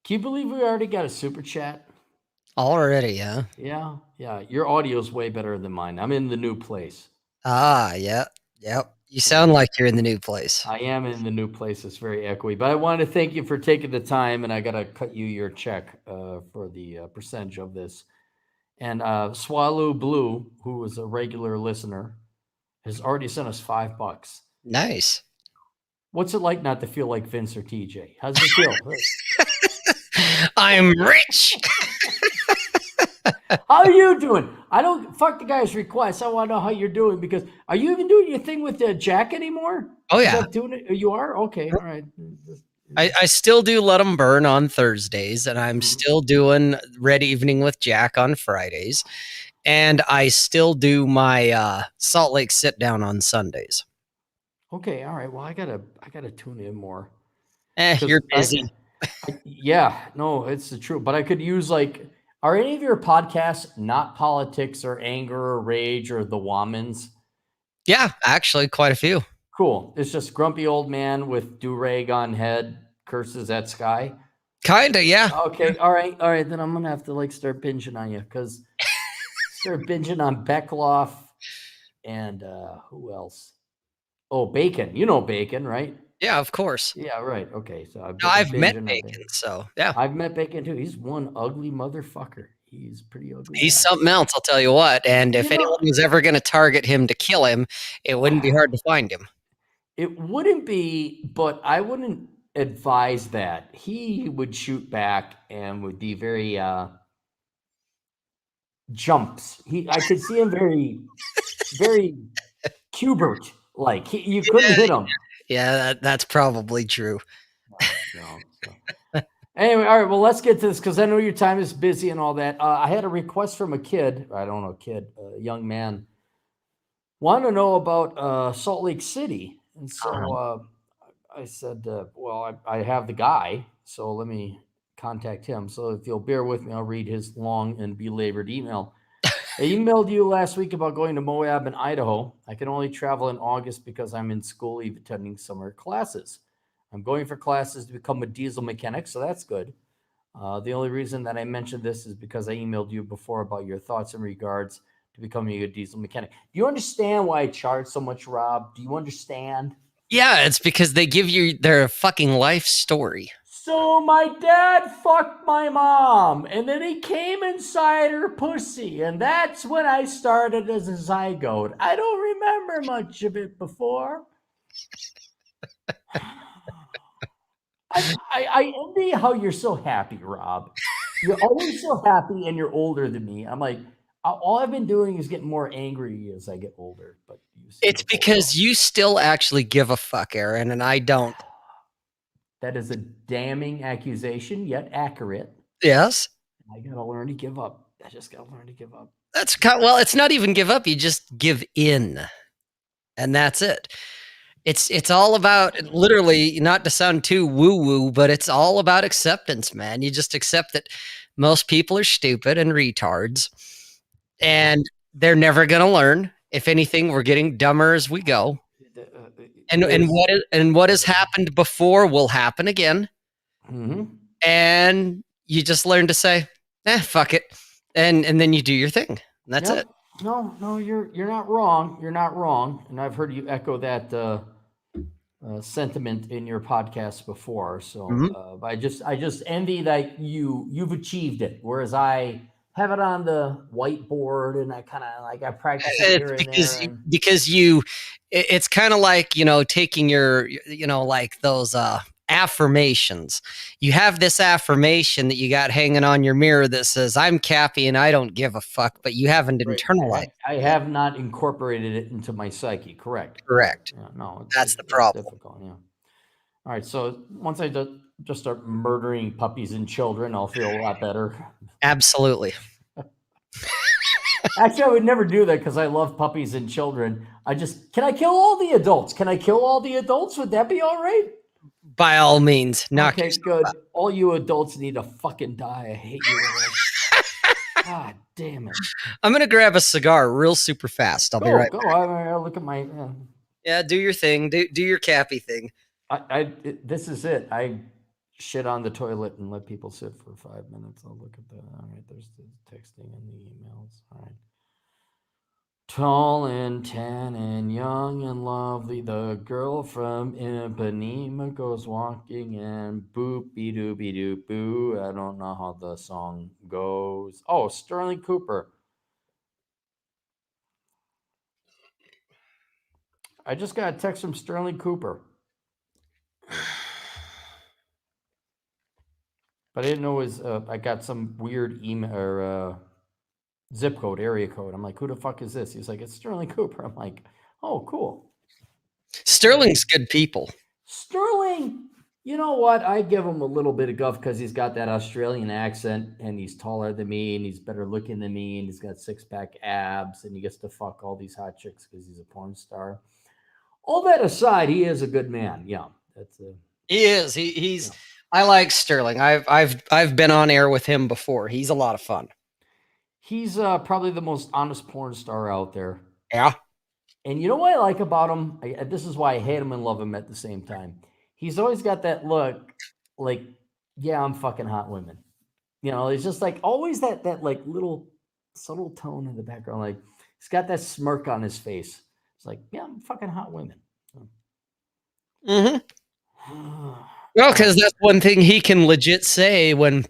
Can you believe we already got a super chat? Already, yeah. Yeah. Your audio's way better than mine. I'm in the new place. Ah, yeah. Yep. You Yeah. sound like you're in the new place. I am in the new place. It's very echoey. But I want to thank you for taking the time, and I got to cut you your check for the percentage of this. And Swallow Blue, who is a regular listener, has already sent us $5. Nice. What's it like not to feel like Vince or TJ? How's it feel? I'm rich. How are you doing? I don't fuck the guy's request. I want to know how you're doing because are you even doing your thing with Jack anymore? Oh Is yeah. that doing it? You are okay. All right. I still do Let 'em Burn on Thursdays, and I'm Mhm. still doing Red Evening with Jack on Fridays, and I still do my Salt Lake Sit Down on Sundays. Okay. All right. Well, I gotta tune in more You're because busy. yeah, no, it's the truth. But I could use like, are any of your podcasts not politics or anger or rage or the Womans? Yeah, actually, quite a few. Cool. It's just grumpy old man with do rag on head curses at sky. Kinda, yeah. Okay, all right. Then I'm gonna have to like start binging on you because start binging on Beckloff and who else? Oh, Bacon. You know Bacon, right? Yeah, of course. Yeah, right. Okay, so I've No, been I've met binging on Bacon, Bacon. so yeah. I've met Bacon too. He's one ugly motherfucker. He's a pretty ugly He's guy. something else, I'll tell you what. And You if anyone know, was ever going to target him to kill him, it wouldn't be hard to find him. it wouldn't be, but I wouldn't advise that. He would shoot back and would be very jumps. I could see him very Cubert like. You couldn't hit him. Yeah, that's probably true. So anyway, all right. Well, let's get to this because I know your time is busy and all that. I had a request from a kid. I don't know, a kid, a young man, want to know about Salt Lake City, and so I said, "Well, I have the guy, so let me contact him." So if you'll bear with me, I'll read his long and belabored email. I emailed you last week about going to Moab in Idaho. I can only travel in August because I'm in school attending summer classes. I'm going for classes to become a diesel mechanic, so that's good. The only reason that I mentioned this is because I emailed you before about your thoughts in regards to becoming a diesel mechanic. Do you understand why I charge so much, Rob? Do you understand? Yeah, it's because they give you their fucking life story. So my dad fucked my mom, and then he came inside her pussy, and that's when I started as a zygote. I don't remember much of it before. I envy how you're so happy, Rob. You're always so happy, and you're older than me. I'm like, all I've been doing is getting more angry as I get older. But you seem It's to pull it because off. you still actually give a fuck, Aaron, and I don't. That is a damning accusation, yet accurate. Yes. I gotta learn to give up. I just gotta learn to give up. That's kind well, it's not even give up, you just give in. And that's it. It's all about literally, not to sound too woo-woo, but it's all about acceptance, man. You just accept that most people are stupid and retards, Yeah. and they're never gonna learn. If anything, we're getting dumber as we go. And There's. what has happened before will happen again. Mm-hmm. And you just learn to say, fuck it. And then you do your thing. And that's Yep. it. No, you're not wrong. You're not wrong, and I've heard you echo that sentiment in your podcast before. So Mhm. I just envy that you've achieved it, whereas I have it on the whiteboard and I kind of like I practice it It's here and there. And because it's kind of like, taking your, like those affirmations. You have this affirmation that you got hanging on your mirror that says, I'm Cappy and I don't give a fuck, but you haven't right, internalized I it yet. have not incorporated it into my psyche. Correct. Correct. Yeah, no, That's the it's problem. difficult. Yeah. All right. So once I just start murdering puppies and children, I'll feel a lot better. Absolutely. Actually, I would never do that because I love puppies and children. Can I kill all the adults? Can I kill all the adults? Would that be all right? By all means, knock Okay, yourself good. out. All you adults need to fucking die. I hate you all. God damn it. I'm going to grab a cigar real super fast. I'll be right Go. back. I look at my. Yeah, do your thing. Do your Cappy thing. This is it. I shit on the toilet and let people sit for 5 minutes. I'll look at that. All right, there's the texting and the emails. All right. Tall and tan and young and lovely, the girl from Ipanema goes walking and boopy doopy doop boo. I don't know how the song goes. Oh, Sterling Cooper. I just got a text from Sterling Cooper. But I didn't know it was, I got some weird email or zip code, area code. I'm like, who the fuck is this? He's like, it's Sterling Cooper. I'm like, oh, cool. Sterling's good people. Sterling, you know what? I give him a little bit of guff because he's got that Australian accent and he's taller than me and he's better looking than me and he's got 6-pack abs and he gets to fuck all these hot chicks because he's a porn star. All that aside, he is a good man. Yeah, that's a. He is. He's. Yeah. I like Sterling. I've been on air with him before. He's a lot of fun. He's probably the most honest porn star out there. Yeah. And you know what I like about him? This is why I hate him and love him at the same time. He's always got that look like, yeah, I'm fucking hot women. You know, it's just like always that like little subtle tone in the background. Like he's got that smirk on his face. It's like, yeah, I'm fucking hot women. Mm-hmm. Well, because that's one thing he can legit say when,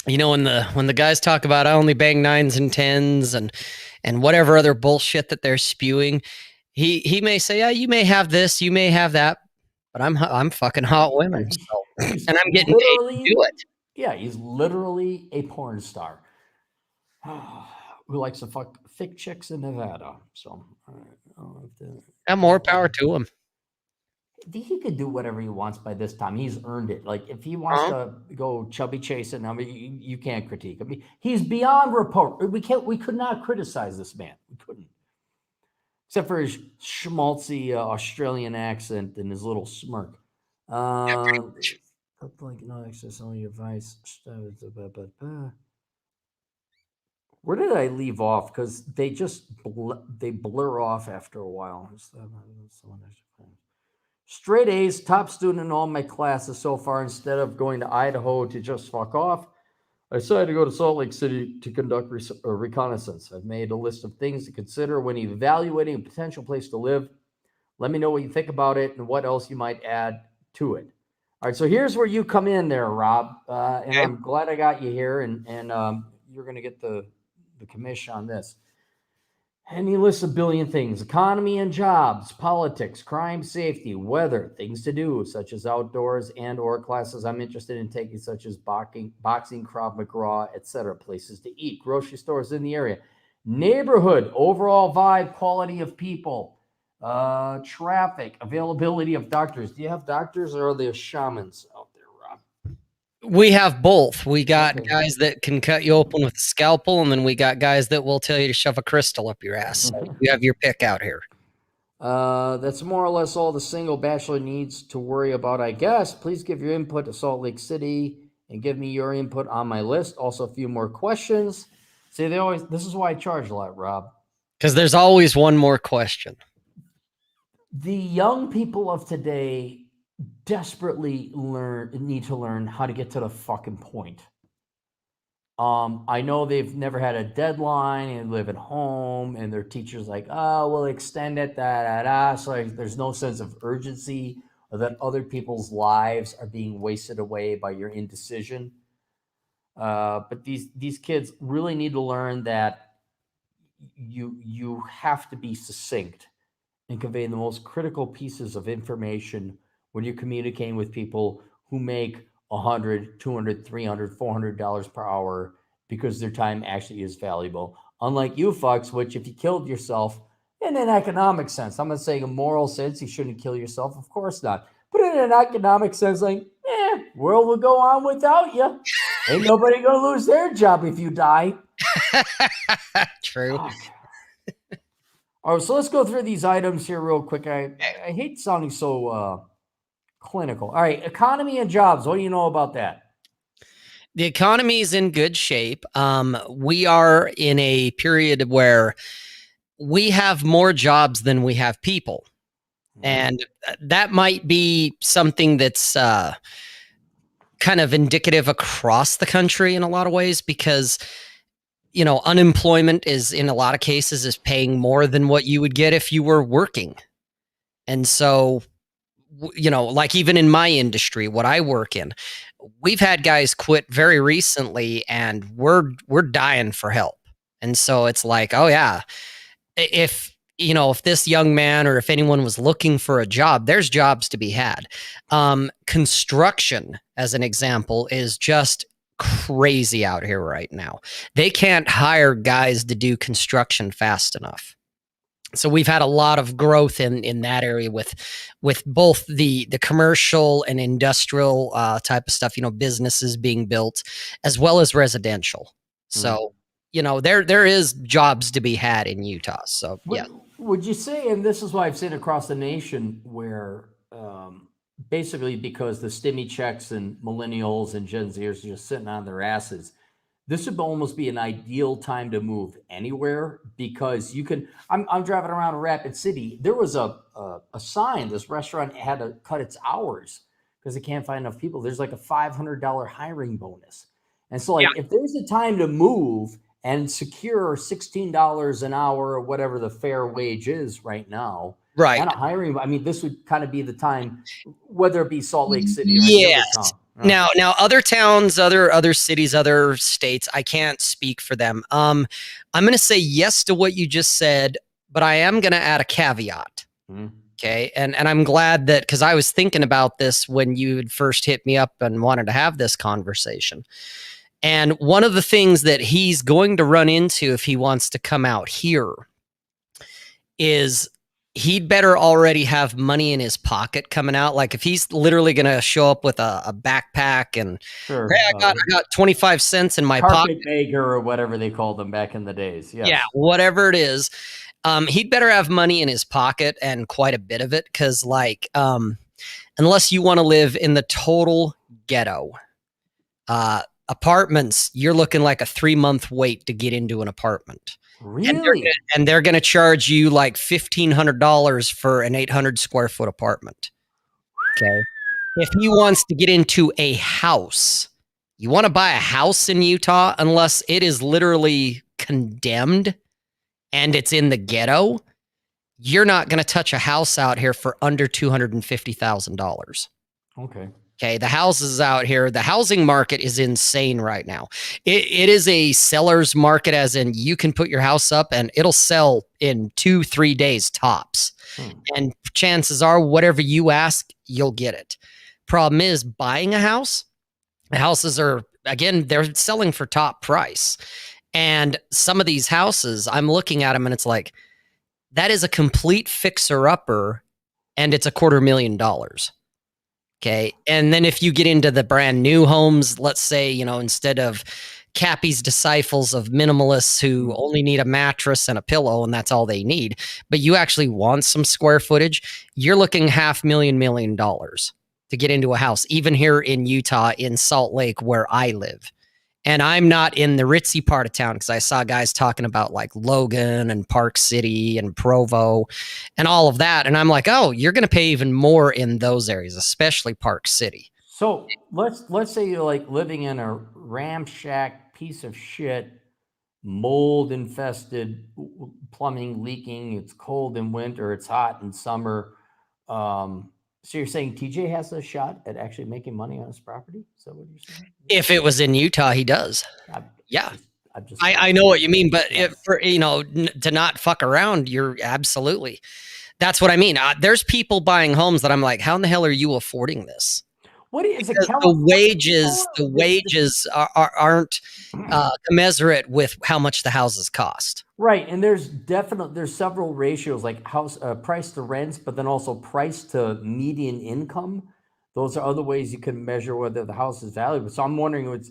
you know, when the guys talk about I only bang 9s and 10s and whatever other bullshit that they're spewing, he may say, yeah, you may have this, you may have that, but I'm fucking hot women, so, and I'm getting paid to do it. Yeah, he's literally a porn star who likes to fuck thick chicks in Nevada. So, and more power to him. He could do whatever he wants by this time. He's earned it. Like if he wants to go chubby chasing, I mean, you can't critique. I mean, he's beyond report. We could not criticize this man. We couldn't, except for his schmaltzy Australian accent and his little smirk. Like no access, only advice. Where did I leave off? Because they just they blur off after a while. Straight A's, top student in all my classes so far. Instead of going to Idaho to just fuck off, I decided to go to Salt Lake City to conduct reconnaissance. I've made a list of things to consider when evaluating a potential place to live. Let me know what you think about it and what else you might add to it. All right, so here's where you come in there, Rob. And okay. I'm glad I got you here, and you're going to get the commission on this. And he lists a billion things: economy and jobs, politics, crime, safety, weather, things to do, such as outdoors and or classes I'm interested in taking, such as boxing, Krav Maga, etc., places to eat, grocery stores in the area, neighborhood, overall vibe, quality of people, traffic, availability of doctors. Do you have doctors or are there shamans out there, Rob? We have both. We got guys that can cut you open with a scalpel, and then we got guys that will tell you to shove a crystal up your ass. So you have your pick out here. That's more or less all the single bachelor needs to worry about, I guess. Please give your input to Salt Lake City and give me your input on my list. Also, a few more questions. See, this is why I charge a lot, Rob. Because there's always one more question. The young people of today desperately need to learn how to get to the fucking point. I know they've never had a deadline and live at home, and their teacher's like, oh, we'll extend it, So there's no sense of urgency or that other people's lives are being wasted away by your indecision. But these kids really need to learn that you have to be succinct and convey the most critical pieces of information when you're communicating with people who make $100, $200, $300, $400 per hour because their time actually is valuable. Unlike you fucks, which if you killed yourself in an economic sense, I'm not saying a moral sense, you shouldn't kill yourself, of course not. But in an economic sense, like, world will go on without you. Ain't nobody gonna lose their job if you die. True. Fuck. All right, so let's go through these items here real quick. I hate sounding so clinical. All right, economy and jobs. What do you know about that? The economy is in good shape. We are in a period where we have more jobs than we have people. And that might be something that's kind of indicative across the country in a lot of ways because unemployment is in a lot of cases is paying more than what you would get if you were working. And so, like even in my industry, what I work in, we've had guys quit very recently and we're dying for help. And so it's like, oh yeah, if this young man or if anyone was looking for a job, there's jobs to be had. Construction, as an example, is just crazy out here right now. They can't hire guys to do construction fast enough. So we've had a lot of growth in that area with both the commercial and industrial type of stuff, businesses being built as well as residential. So there is jobs to be had in Utah. So yeah. Would you say, and this is why I've seen across the nation, where basically because the stimmy checks and millennials and Gen Zers are just sitting on their asses, this would almost be an ideal time to move anywhere because you can. I'm driving around Rapid City. There was a sign. This restaurant had to cut its hours because they can't find enough people. There's like a $500 hiring bonus, and so like if there's a time to move and secure $16 an hour or whatever the fair wage is right now, right? And a hiring. I mean, this would kind of be the time, whether it be Salt Lake City or any yes. other town. Now, other towns, other cities, other states, I can't speak for them. I'm going to say yes to what you just said, but I am going to add a caveat. Okay, and I'm glad that because I was thinking about this when you had first hit me up and wanted to have this conversation. And one of the things that he's going to run into if he wants to come out here is he'd better already have money in his pocket coming out. Like if he's literally going to show up with a backpack and sure, hey, I got 25 cents in my pocket, maker or whatever they called them back in the days. Yes. Yeah, whatever it is. He'd better have money in his pocket and quite a bit of it. Cause unless you want to live in the total ghetto, apartments, you're looking like a 3-month wait to get into an apartment. Really? And they're going to charge you like $1,500 for an 800 square foot apartment. Okay. If he wants to get into a house, you want to buy a house in Utah, unless it is literally condemned and it's in the ghetto, you're not going to touch a house out here for under $250,000. Okay. The houses out here, the housing market is insane right now. It is a seller's market, as in you can put your house up and it'll sell in 2-3 days tops. And chances are, whatever you ask, you'll get it. Problem is, buying a house, the houses are, again, they're selling for top price. And some of these houses, I'm looking at them and it's like, that is a complete fixer-upper and it's $250,000. Okay. And then if you get into the brand new homes, let's say, instead of Cappy's disciples of minimalists who only need a mattress and a pillow and that's all they need, but you actually want some square footage, you're looking $500,000, $1 million to get into a house, even here in Utah, in Salt Lake, where I live. And I'm not in the ritzy part of town because I saw guys talking about like Logan and Park City and Provo and all of that. And I'm like, oh, you're going to pay even more in those areas, especially Park City. So let's say you're like living in a ramshack piece of shit, mold infested, plumbing leaking. It's cold in winter. It's hot in summer. So you're saying TJ has a shot at actually making money on his property? Is that what you're saying? If it was in Utah, he does. I know what you mean, but to not fuck around, you're absolutely. That's what I mean. There's people buying homes that I'm like, how in the hell are you affording this? What is it? The wages aren't commensurate with how much the houses cost. Right, and there's several ratios like house price to rents, but then also price to median income. Those are other ways you can measure whether the house is valuable. So I'm wondering,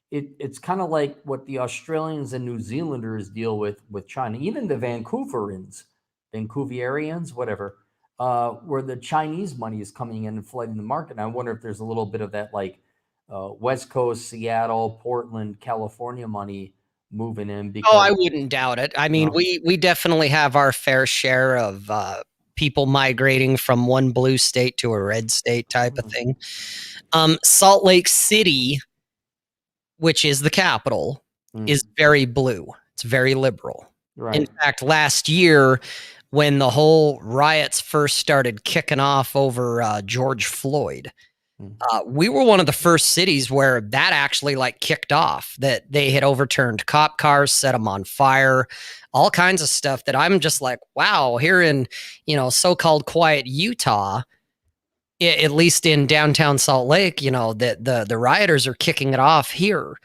it's kind of like what the Australians and New Zealanders deal with China, even the Vancouverians, whatever, where the Chinese money is coming in and flooding the market. And I wonder if there's a little bit of that like West Coast, Seattle, Portland, California money moving in. Because I wouldn't doubt it. I mean, we definitely have our fair share of people migrating from one blue state to a red state type of thing. Salt Lake City, which is the capital, is very blue. It's very liberal. Right. In fact, last year, when the whole riots first started kicking off over George Floyd, we were one of the first cities where that actually like kicked off, that they had overturned cop cars, set them on fire, all kinds of stuff that I'm just like, wow, here in, so-called quiet Utah, at least in downtown Salt Lake, the rioters are kicking it off here.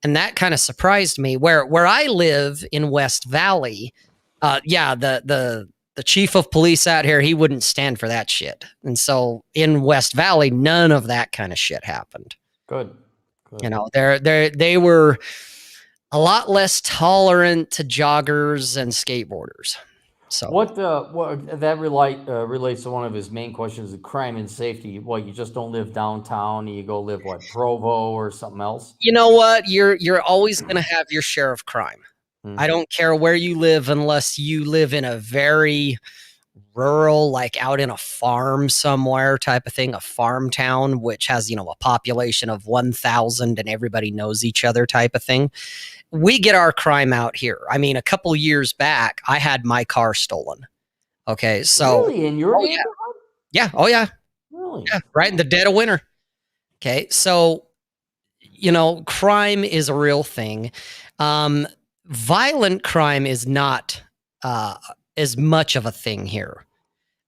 And that kind of surprised me. Where I live in West Valley, the chief of police out here, he wouldn't stand for that shit. And so in West Valley, none of that kind of shit happened. Good. They were a lot less tolerant to joggers and skateboarders. So what that relates to one of his main questions of crime and safety. What, you just don't live downtown? You go live Provo or something else? You know what? You're always going to have your share of crime. I don't care where you live unless you live in a very rural, like out in a farm somewhere type of thing, a farm town, which has, a population of 1,000 and everybody knows each other type of thing. We get our crime out here. I mean, a couple years back, I had my car stolen. Okay. So really, in your neighborhood? Yeah. Oh yeah. Really? Yeah. Right in the dead of winter. Okay. So, crime is a real thing. Violent crime is not as much of a thing here,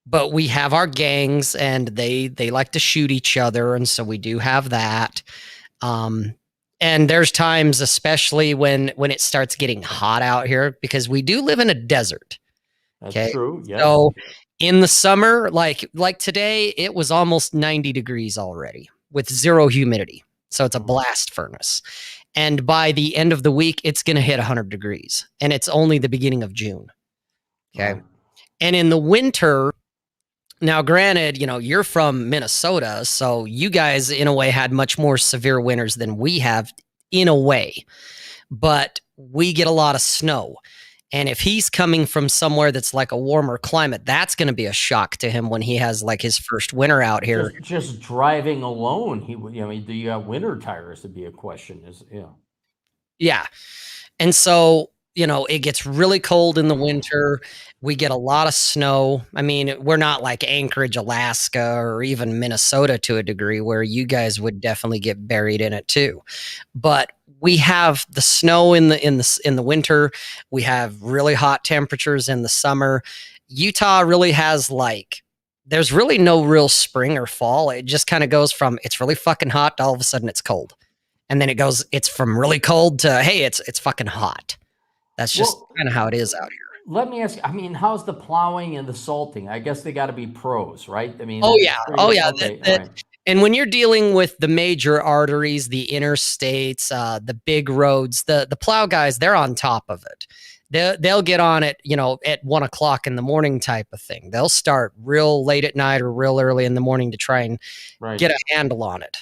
but we have our gangs and they like to shoot each other. And so we do have that. And there's times, especially when it starts getting hot out here, because we do live in a desert. That's true. Yes. So in the summer, like today, it was almost 90 degrees already with zero humidity. So it's a blast furnace. And by the end of the week, it's going to hit 100 degrees. And it's only the beginning of June. Okay. Right. And in the winter, now granted, you're from Minnesota, so you guys in a way had much more severe winters than we have in a way. But we get a lot of snow. And if he's coming from somewhere that's like a warmer climate, that's going to be a shock to him when he has like his first winter out here. Just driving alone, do you have winter tires? To be a question Yeah. And so, it gets really cold in the winter. We get a lot of snow. I mean, we're not like Anchorage, Alaska, or even Minnesota to a degree where you guys would definitely get buried in it too. But we have the snow in the winter. We have really hot temperatures in the summer. Utah really has there's really no real spring or fall. It just kind of goes from it's really fucking hot to all of a sudden it's cold. And then it's from really cold to, hey, it's fucking hot. That's just kind of how it is out here. Let me ask you, how's the plowing and the salting? I guess they got to be pros, right? Oh yeah. Okay, right. And when you're dealing with the major arteries, the interstates, the big roads, the plow guys, they're on top of it. They'll get on it, at 1 o'clock in the morning type of thing. They'll start real late at night or real early in the morning to try and get a handle on it,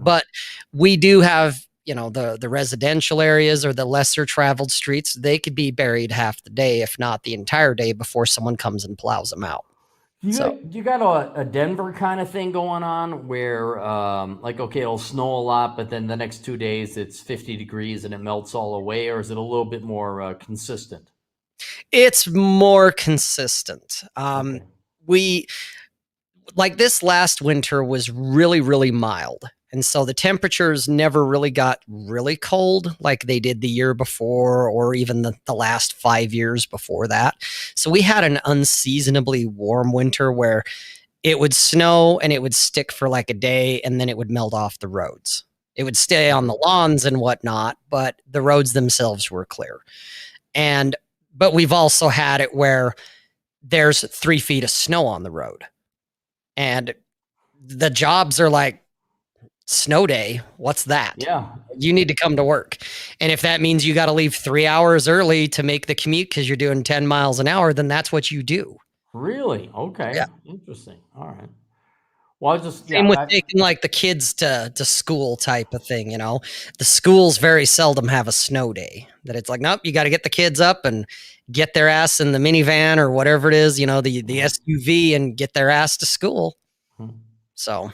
But we do have, the residential areas or the lesser traveled streets. They could be buried half the day, if not the entire day, before someone comes and plows them out. You got a Denver kind of thing going on where, okay, it'll snow a lot, but then the next 2 days it's 50 degrees and it melts all away, or is it a little bit more consistent? It's more consistent. We this last winter was really, really mild. And so the temperatures never really got really cold like they did the year before, or even the last 5 years before that. So we had an unseasonably warm winter where it would snow and it would stick for like a day and then it would melt off the roads. It would stay on the lawns and whatnot, but the roads themselves were clear. But we've also had it where there's 3 feet of snow on the road. And the jobs are like, snow day, what's that? Yeah. You need to come to work. And if that means you got to leave 3 hours early to make the commute because you're doing 10 miles an hour, then that's what you do. Really? Okay. Yeah. Interesting. All right. Well, I just Same with yeah, taking like the kids to school type of thing, you know. The schools very seldom have a snow day. That it's like, nope, you got to get the kids up and get their ass in the minivan or whatever it is, you know, the SUV and get their ass to school. So,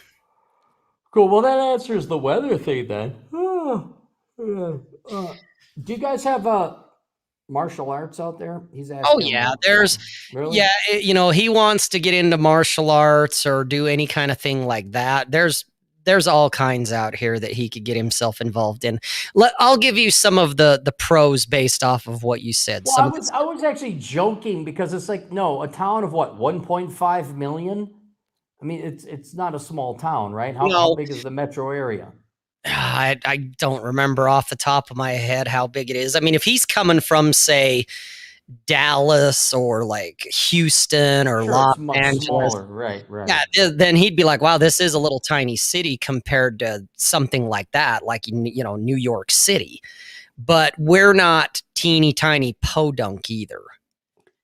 cool. Well, that answers the weather thing then. Yeah. Do you guys have martial arts out there? He's oh asking yeah, about. there's Really? yeah, you know, he wants to get into martial arts or do any kind of thing like that. There's all kinds out here that he could get himself involved in. I'll give you some of the pros based off of what you said. Well, Some of the I was actually joking because it's like no, a town of what 1.5 million. I mean, it's not a small town, right? How no, big is the metro area? I don't remember off the top of my head how big it is. I mean, if he's coming from, say, Dallas or like Houston or Sure, Los it's much Angeles, smaller. Right, yeah, right. then he'd be like, wow, this is a little tiny city compared to something like that, like, you know, New York City. But we're not teeny tiny podunk either.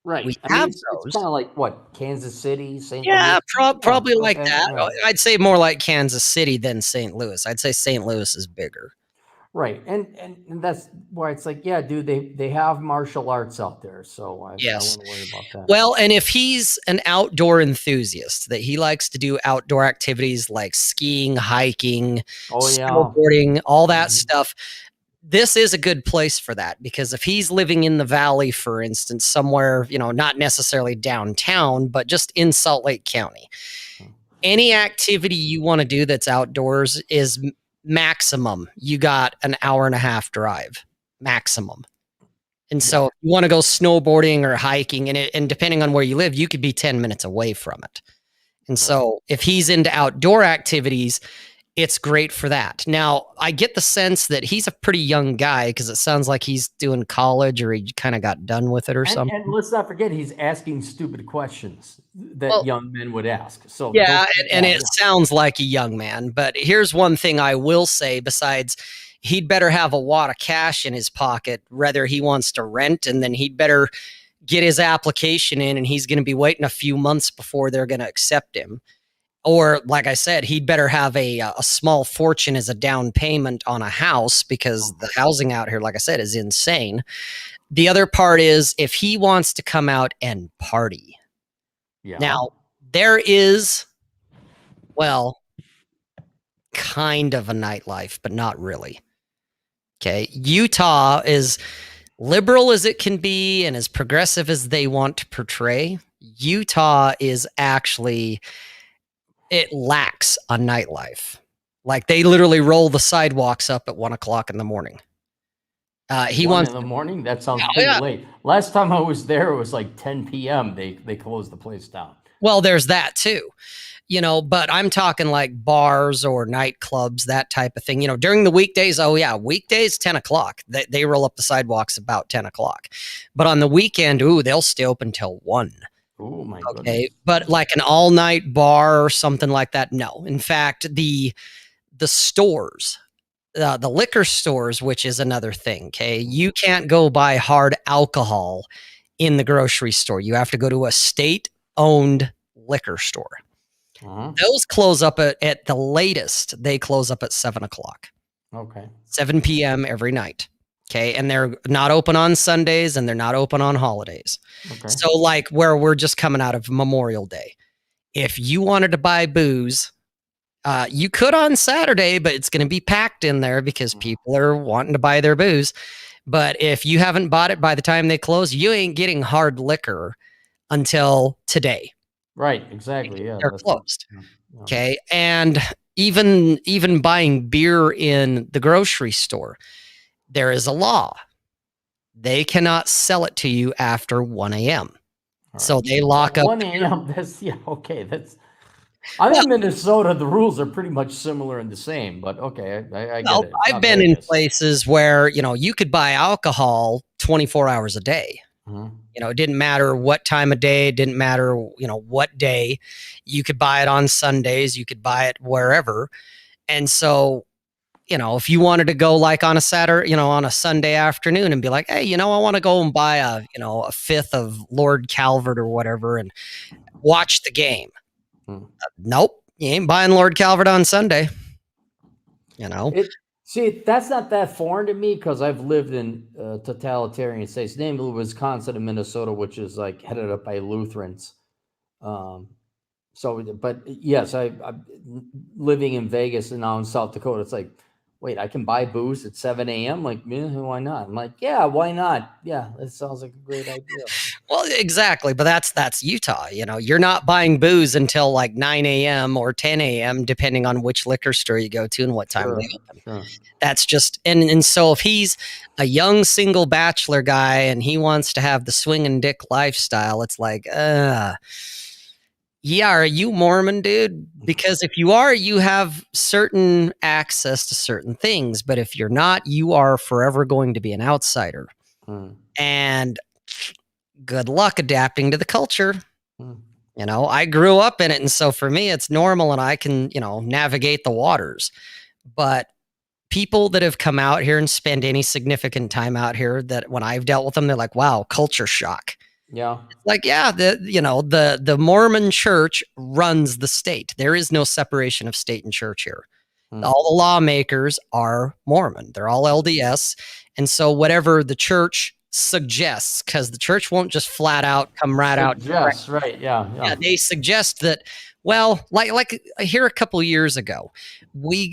Right. We I mean, have it's those. kind of like what Kansas City, St. Yeah, Louis. Yeah. probably like Okay. that. Right. I'd say more like Kansas City than St. Louis. I'd say St. Louis is bigger. Right. And that's why it's like, yeah, dude, they have martial arts out there, so I Yes. wouldn't worry about that. Well, and if he's an outdoor enthusiast, that he likes to do outdoor activities like skiing, hiking, Oh yeah. snowboarding, all that Mhm. stuff, this is a good place for that. Because if he's living in the valley, for instance, somewhere, you know, not necessarily downtown, but just in Salt Lake County, any activity you want to do that's outdoors is maximum. You got an hour and a half drive, maximum. And Yeah. so if you want to go snowboarding or hiking, and depending on where you live, you could be 10 minutes away from it. And Right. so if he's into outdoor activities, it's great for that. Now, I get the sense that he's a pretty young guy because it sounds like he's doing college or he kind of got done with it or And something. let's not forget he's asking stupid questions that Well, young men would ask. So yeah, don't and yeah, it yeah. sounds like a young man, but here's one thing I will say besides he'd better have a wad of cash in his pocket, whether he wants to rent, and then he'd better get his application in, and he's going to be waiting a few months before they're going to accept him. Or, like I said, he'd better have a small fortune as a down payment on a house because the housing out here, like I said, is insane. The other part is if he wants to come out and party. Yeah. Now, there is, well, kind of a nightlife, but not really. Okay. Utah is liberal as it can be and as progressive as they want to portray. Utah is actually, it lacks a nightlife. Like they literally roll the sidewalks up at 1 o'clock in the morning. He One wants in the to, morning? That sounds oh, pretty yeah. late. Last time I was there, it was like 10 p.m. They closed the place down. Well, there's that too. You know, but I'm talking like bars or nightclubs, that type of thing. You know, during the weekdays, oh yeah, weekdays, 10 o'clock. They roll up the sidewalks about 10 o'clock. But on the weekend, ooh, they'll stay open till 1. Oh my Okay. goodness. But like an all night bar or something like that, no. In fact, the stores, the liquor stores, which is another thing. Okay. You can't go buy hard alcohol in the grocery store. You have to go to a state owned liquor store. Uh-huh. Those close up at the latest, they close up at 7 o'clock, Okay. 7 p.m. every night. Okay. And they're not open on Sundays and they're not open on holidays. Okay. So, like where we're just coming out of Memorial Day, if you wanted to buy booze, you could on Saturday, but it's going to be packed in there because people are wanting to buy their booze. But if you haven't bought it by the time they close, you ain't getting hard liquor until today. Right. Exactly. Yeah. They're That's what. closed. Yeah. Okay. And even buying beer in the grocery store, there is a law. They cannot sell it to you after 1 a.m. All So right. they Well, lock up. 1 a.m. That's yeah. Okay. That's. I'm Well, in Minnesota. The rules are pretty much similar and the same, but okay, I get well, it. It's I've not been in Vegas. places where, you know, you could buy alcohol 24 hours a day. Mhm. You know, it didn't matter what time of day, it didn't matter, you know, what day. You could buy it on Sundays, you could buy it wherever. And so, you know, if you wanted to go like on a Saturday, you know, on a Sunday afternoon and be like, hey, you know, I want to go and buy a fifth of Lord Calvert or whatever and watch the game. Mm. Nope. You ain't buying Lord Calvert on Sunday. You know? See, that's not that foreign to me because I've lived in totalitarian states, namely Wisconsin and Minnesota, which is like headed up by Lutherans. Um, but yes, I'm living in Vegas and now in South Dakota. It's like, wait, I can buy booze at 7 a.m. Like, why not? I'm like, yeah, why not? Yeah, that sounds like a great idea. Well, exactly, but that's Utah. You know, you're not buying booze until like 9 a.m. or 10 a.m. depending on which liquor store you go to and what time they open. Sure. That's just and so if he's a young single bachelor guy and he wants to have the swinging dick lifestyle, it's like, yeah, are you Mormon, dude? Because if you are, you have certain access to certain things, but if you're not, you are forever going to be an outsider. And good luck adapting to the culture. You know, I grew up in it, and so for me, it's normal, and I can, you know, navigate the waters. But people that have come out here and spend any significant time out here, that when I've dealt with them, they're like, wow, culture shock. Yeah. Like, yeah, the Mormon church runs the state. There is no separation of state and church here. All the lawmakers are Mormon. They're all LDS. And so whatever the church suggests, because the church won't just flat out come right out. Yes, right. Yeah. They suggest that, well, like here a couple of years ago, we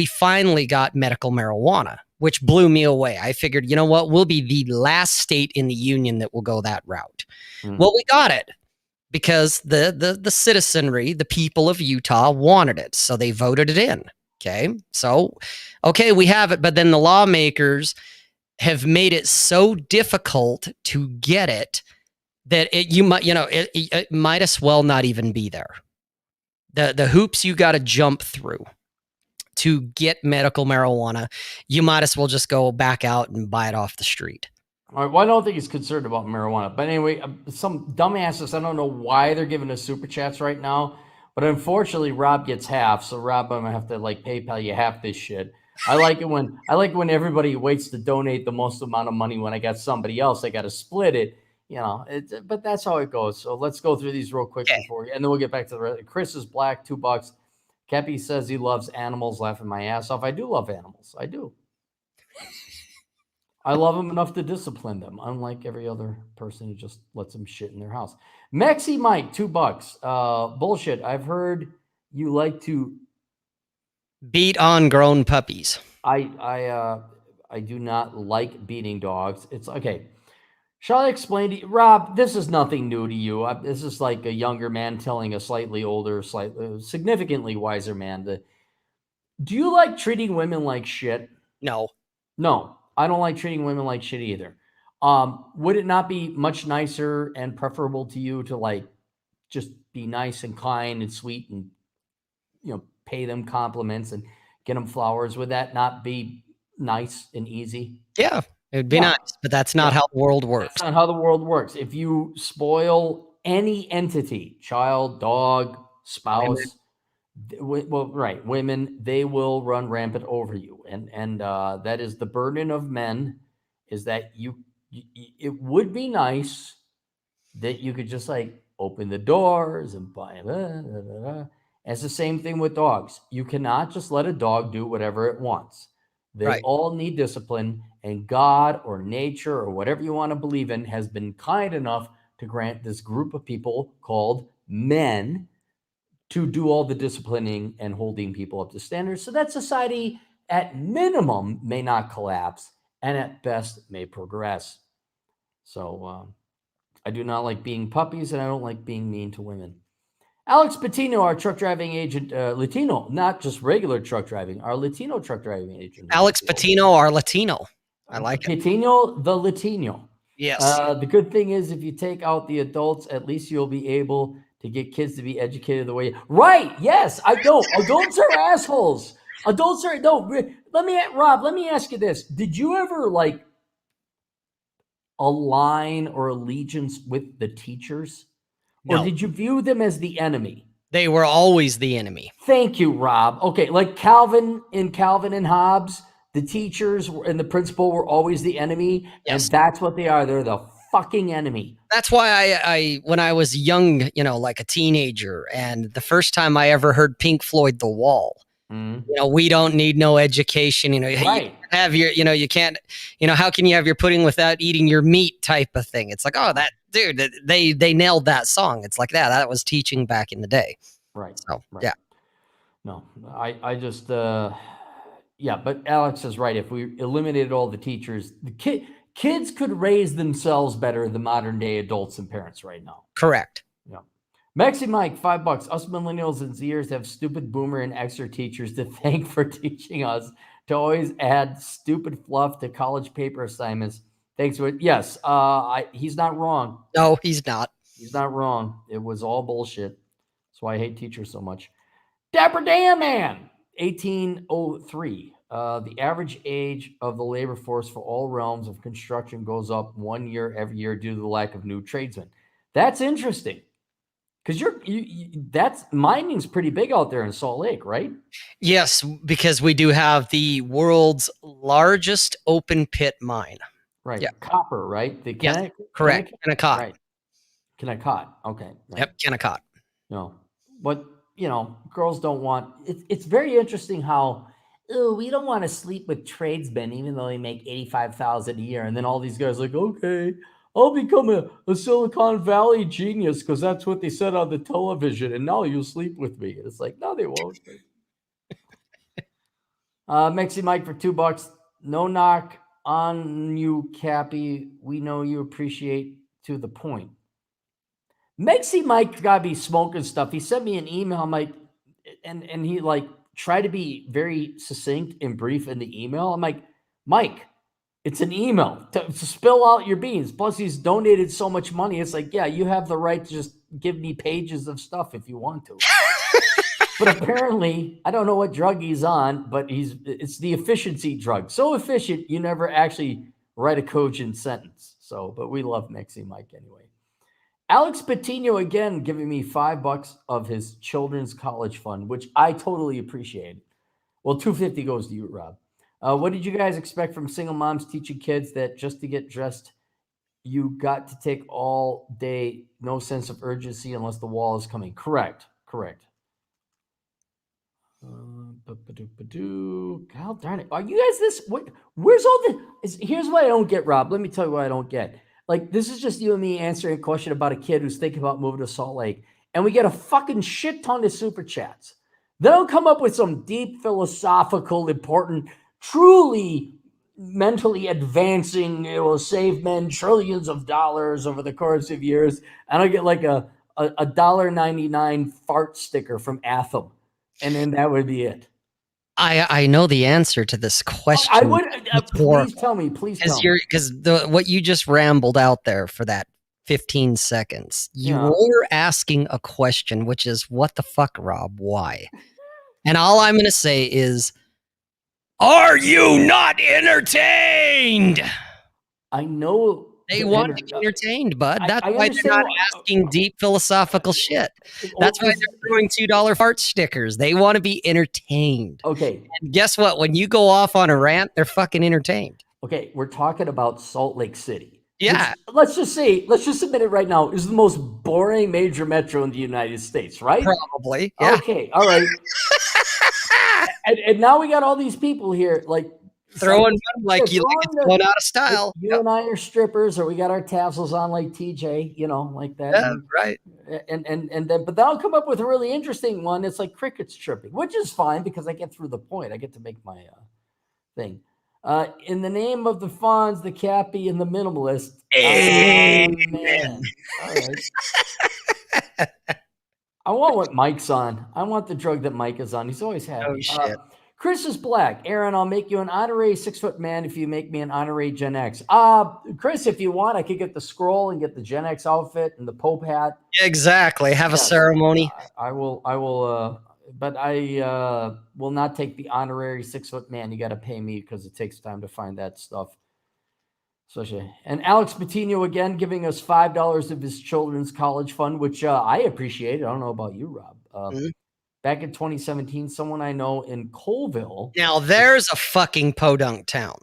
finally got medical marijuana, which blew me away. I figured, you know what, we'll be the last state in the union that will go that route. Well, we got it because the citizenry, the people of Utah wanted it. So they voted it in. Okay, we have it. But then the lawmakers have made it so difficult to get it that it might as well not even be there. The hoops you got to jump through to get medical marijuana, you might as well just go back out and buy it off the street. All right. Well, I don't think he's concerned about marijuana. But anyway, some dumbasses, I don't know why they're giving us super chats right now. But unfortunately, Rob gets half. So Rob, I'm gonna have to like PayPal you half this shit. I like it when everybody waits to donate the most amount of money. When I got somebody else, I got to split it. You know, but that's how it goes. So let's go through these real quick before, and then we'll get back to the rest. Chris is black, $2. Cappy says he loves animals, laughing my ass off. I do love animals. I do. I love them enough to discipline them, unlike every other person who just lets them shit in their house. Mexi Mike, $2. Bullshit. I've heard you like to beat on grown puppies. I do not like beating dogs. It's okay. Shall I explain to you, Rob? This is nothing new to you. This is like a younger man telling a slightly older, significantly wiser man. Do you like treating women like shit? No. No, I don't like treating women like shit either. Would it not be much nicer and preferable to you to like just be nice and kind and sweet and, you know, pay them compliments and get them flowers? Would that not be nice and easy? Yeah, it would be nice, but that's not how the world works. That's not how the world works. If you spoil any entity, child, dog, spouse, women, they will run rampant over you. And that is the burden of men, is that it would be nice that you could just like open the doors and buy. It's the same thing with dogs. You cannot just let a dog do whatever it wants. They all need discipline, and God or nature or whatever you want to believe in has been kind enough to grant this group of people called men to do all the disciplining and holding people up to standards, so that society at minimum may not collapse and at best may progress. So I do not like being puppies, and I don't like being mean to women. Alex Patino, our truck driving agent, Latino, not just regular truck driving, our Latino truck driving agent. Alex Patino, our Latino. I like it. Patino, the Latino. Yes. The good thing is, if you take out the adults, at least you'll be able to get kids to be educated the way. Right? Yes, I don't. Adults are assholes. Adults are no. Rob, let me ask you this: did you ever like align or allegiance with the teachers? No. Or did you view them as the enemy? They were always the enemy. Thank you, Rob. Okay, like Calvin and Hobbes, the teachers and the principal were always the enemy, and that's what they are. They're the fucking enemy. That's why I when I was young, like a teenager, and the first time I ever heard Pink Floyd The Wall, we don't need no education, you Right. can't have your, you can't, how can you have your pudding without eating your meat type of thing? It's like, oh, that dude, they nailed that song. It's like that was teaching back in the day. Right. So, Right. yeah. No, I just, yeah, but Alex is right. If we eliminated all the teachers, the kids could raise themselves better than modern day adults and parents right now. Correct. Yeah. Mexi Mike, $5. Us millennials and Zers have stupid boomer and extra teachers to thank for teaching us to always add stupid fluff to college paper assignments. Thanks for it. Yes, he's not wrong. No, he's not. He's not wrong. It was all bullshit. That's why I hate teachers so much. Dapper Dan Man, 1803. The average age of the labor force for all realms of construction goes up 1 year every year due to the lack of new tradesmen. That's interesting because that's mining's pretty big out there in Salt Lake, right? Yes, because we do have the world's largest open pit mine. Right. Yeah. Copper, right? The yes, correct. Kennecott. Right. Kennecott. Okay. Right. Yep, Kennecott. No, but girls don't want. It's very interesting how. Oh, we don't want to sleep with tradesmen, even though they make $85,000 a year. And then all these guys are like, okay, I'll become a Silicon Valley genius because that's what they said on the television. And now you'll sleep with me. It's like, no, they won't. Mexi Mike for $2. No knock on you, Cappy. We know you appreciate to the point. Mexi Mike gotta be smoking stuff. He sent me an email, Mike, and he tried to be very succinct and brief in the email. I'm like, Mike, it's an email to spill out your beans. Plus, he's donated so much money. It's like, yeah, you have the right to just give me pages of stuff if you want to. But apparently, I don't know what drug he's on, but it's the efficiency drug. So efficient, you never actually write a cogent sentence. So, but we love Mexi Mike anyway. Alex Patino again giving me $5 of his children's college fund, which I totally appreciate. Well, $250 goes to you, Rob. What did you guys expect from single moms teaching kids that just to get dressed, you got to take all day, no sense of urgency unless the wall is coming? Correct. God darn it. Are you guys this? Where's all the? Here's what I don't get, Rob. Let me tell you what I don't get. Like, this is just you and me answering a question about a kid who's thinking about moving to Salt Lake. And we get a fucking shit ton of super chats. They'll come up with some deep, philosophical, important, truly mentally advancing, it will save men trillions of dollars over the course of years. And I get like a $1.99 fart sticker from Atham. And then that would be it. I know the answer to this question. I would please tell me. Because what you just rambled out there for that 15 seconds, you were asking a question, which is, what the fuck, Rob? Why? And all I'm going to say is, are you not entertained? I know they want to be entertained, bud. That's why they're not asking deep philosophical shit. That's why they're throwing $2 fart stickers. They want to be entertained. Okay. And guess what? When you go off on a rant, they're fucking entertained. Okay. We're talking about Salt Lake City. Yeah. Let's just admit it right now, is the most boring major metro in the United States, right? Probably. Yeah. Okay. All right. and now we got all these people here, like, throwing like it's going out of style. You and I are strippers, or we got our tassels on like TJ, like that. Yeah, right. And then, but they'll come up with a really interesting one. It's like crickets chirping, which is fine because I get through the point. I get to make my thing. In the name of the Fonz, the Cappy, and the Minimalist. Man. All right. I want what Mike's on. I want the drug that Mike is on. He's always happy. Oh, shit. Chris is black. Aaron, I'll make you an honorary 6-foot man if you make me an honorary Gen X. Chris, if you want, I could get the scroll and get the Gen X outfit and the Pope hat. Exactly. Have a ceremony. I will, but I will not take the honorary 6-foot man. You got to pay me because it takes time to find that stuff. And Alex Patino again giving us $5 of his children's college fund, which I appreciate. I don't know about you, Rob. Back in 2017, someone I know in Colville. Now there's a fucking podunk town.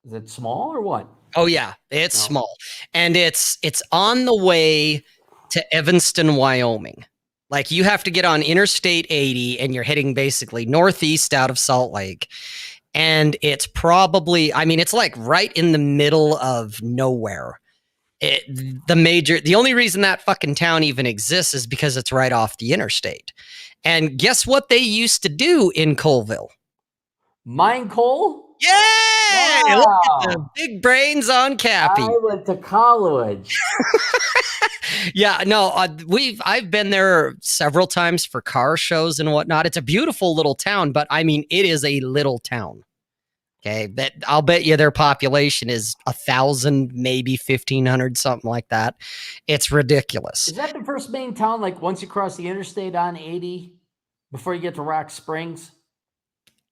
Is it small or what? Oh yeah, it's No. small, and it's on the way to Evanston, Wyoming. Like you have to get on Interstate 80, and you're heading basically northeast out of Salt Lake, and it's probably, I mean, it's like right in the middle of nowhere. The only reason that fucking town even exists is because it's right off the interstate. And guess what they used to do in Colville? Mine coal? Yay! Look at the Wow. big brains on Cappy. I went to college. Yeah, no, I've been there several times for car shows and whatnot. It's a beautiful little town, but I mean, it is a little town. Okay, I'll bet you their population is 1,000, maybe 1,500, something like that. It's ridiculous. Is that the first main town? Like once you cross the interstate on 80 before you get to Rock Springs?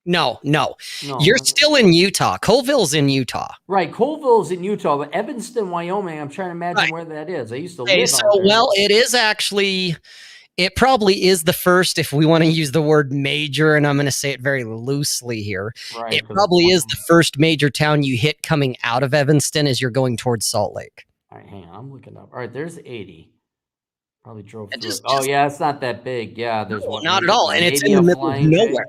No, No. you're still in Utah. Colville's in Utah. Right. Colville's in Utah, but Evanston, Wyoming, I'm trying to imagine Right. where that is. I used to Okay, live so out there. well, it is actually. It probably is the first, if we want to use the word major, and I'm going to say it very loosely here. Right. It probably is the first major town you hit coming out of Evanston as you're going towards Salt Lake. All right, hang on. I'm looking up. All right, there's 80. Probably drove through Just, it. Oh, yeah, it's not that big. Yeah, there's no, not at all. And it's in maybe the a middle of flying J? nowhere.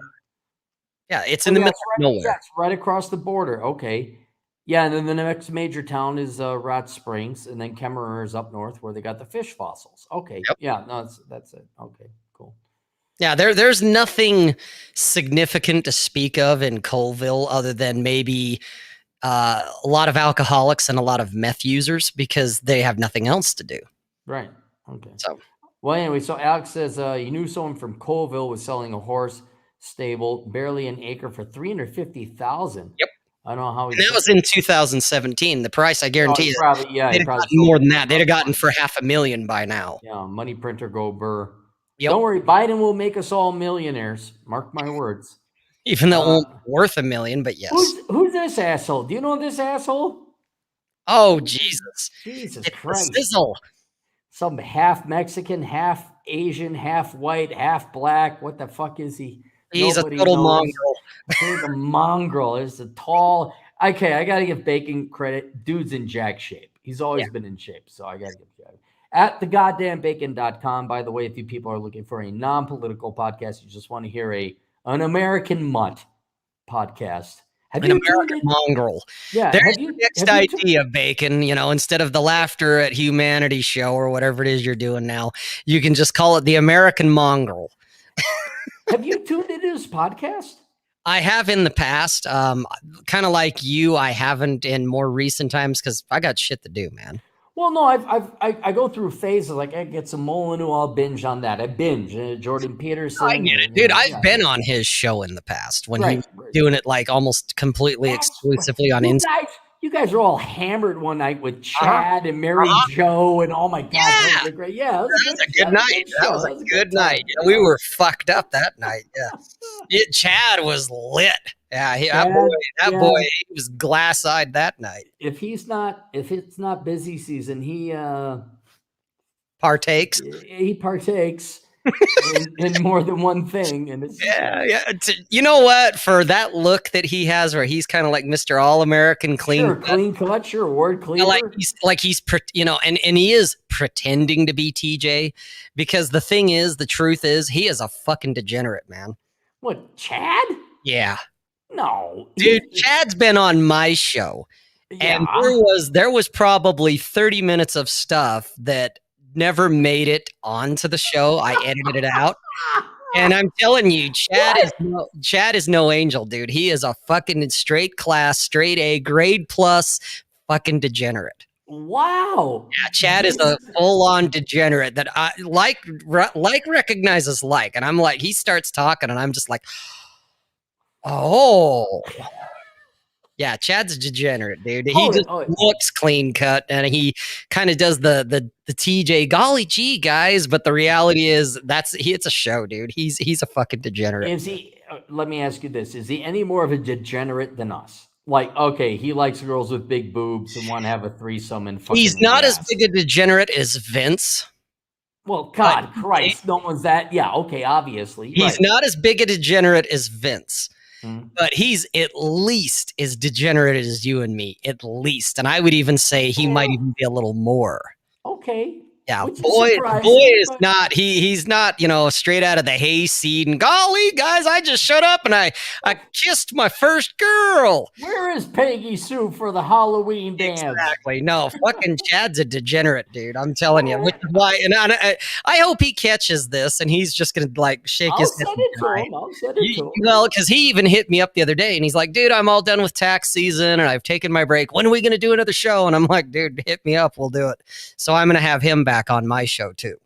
Yeah, it's in the middle of nowhere. Yeah, it's right across the border. Okay. Yeah, and then the next major town is Rot Springs, and then Kemmerer is up north where they got the fish fossils. Okay. Yep. Yeah, no, that's it. Okay, cool. Yeah, there's nothing significant to speak of in Colville other than maybe a lot of alcoholics and a lot of meth users because they have nothing else to do. Right. Okay. So, well, anyway, so Alex says you knew someone from Colville was selling a horse stable, barely an acre for $350,000. yep. I don't know how And that was in 2017. The price, I guarantee you, probably, they'd have gotten more than that. They'd have gotten for $500,000 by now. Yeah, money printer go burr. Yep. Don't worry, Biden will make us all millionaires. Mark my words. Even though it won't be worth $1 million, but yes. Who's this asshole? Do you know this asshole? Oh, Jesus. Jesus it's Christ. Sizzle. Some half Mexican, half Asian, half white, half black. What the fuck is he? He's a total mongrel. He's a mongrel. He's a tall. Okay, I got to give Bacon credit. Dude's in jack shape. He's always been in shape, so I got to give credit. At thegoddamnbacon.com, by the way, if you people are looking for a non-political podcast, you just want to hear an American mutt podcast. An American mongrel. Yeah. There's your next idea, Bacon. You know, instead of the Laughter at Humanity show or whatever it is you're doing now, you can just call it the American mongrel. Have you tuned into this podcast? I have in the past. Kind of like you, I haven't in more recent times because I got shit to do, man. Well, no, I go through phases like I get some Molyneux, I'll binge on that. I binge Jordan Peterson. I get it, dude. I've been on his show in the past when he was doing it like almost completely exclusively on Instagram. You guys are all hammered one night with Chad and Mary Jo and oh my god, that was great. Yeah, that was a good night. That was a good night. Yeah, we were fucked up that night. Yeah, Chad was lit. Yeah, that boy, he was glass-eyed that night. If it's not busy season, he partakes. He partakes in more than one thing, and it's you know what? For that look that he has, where he's kind of like Mr. All-American clean cut, sure, word cleaner. Like he's and he is pretending to be TJ, because the thing is, the truth is, he is a fucking degenerate, man. What, Chad? Yeah. No, dude, Chad's been on my show, and there was probably 30 minutes of stuff that never made it onto the show. I edited it out, and I'm telling you, Chad is no angel, dude. He is a fucking straight class, straight A, grade plus, fucking degenerate. Wow. Yeah, Chad is a full-on degenerate that I like recognizes like, and I'm like, he starts talking, and I'm just like. Oh, yeah, Chad's a degenerate, dude. He just looks clean cut, and he kind of does the TJ golly gee guys, but the reality is it's a show, dude. He's a fucking degenerate. Is he? Let me ask you this: is he any more of a degenerate than us? Like, okay, he likes girls with big boobs and want to have a threesome and fucking. He's not as big a degenerate as Vince. Well, God, Christ, no one's that. Yeah, okay, obviously. He's not as big a degenerate as Vince. Mm. but he's at least as degenerate as you and me, at least. And I would even say he might Yeah. even be a little more. Okay. Yeah, Which is boy surprising, is but not he's not, straight out of the hayseed and golly, guys, I just shut up and I kissed my first girl. where is Peggy Sue for the Halloween dance? Exactly. No, fucking Chad's a degenerate, dude. I'm telling you. All Which right. is why, and I hope he catches this, and he's just gonna like shake I'll his head send and it to cry. him. I'll send it to him. Well, because he even hit me up the other day, and he's like, "Dude, I'm all done with tax season, and I've taken my break. When are we gonna do another show?" And I'm like, "Dude, hit me up. We'll do it." So I'm gonna have him back on my show too.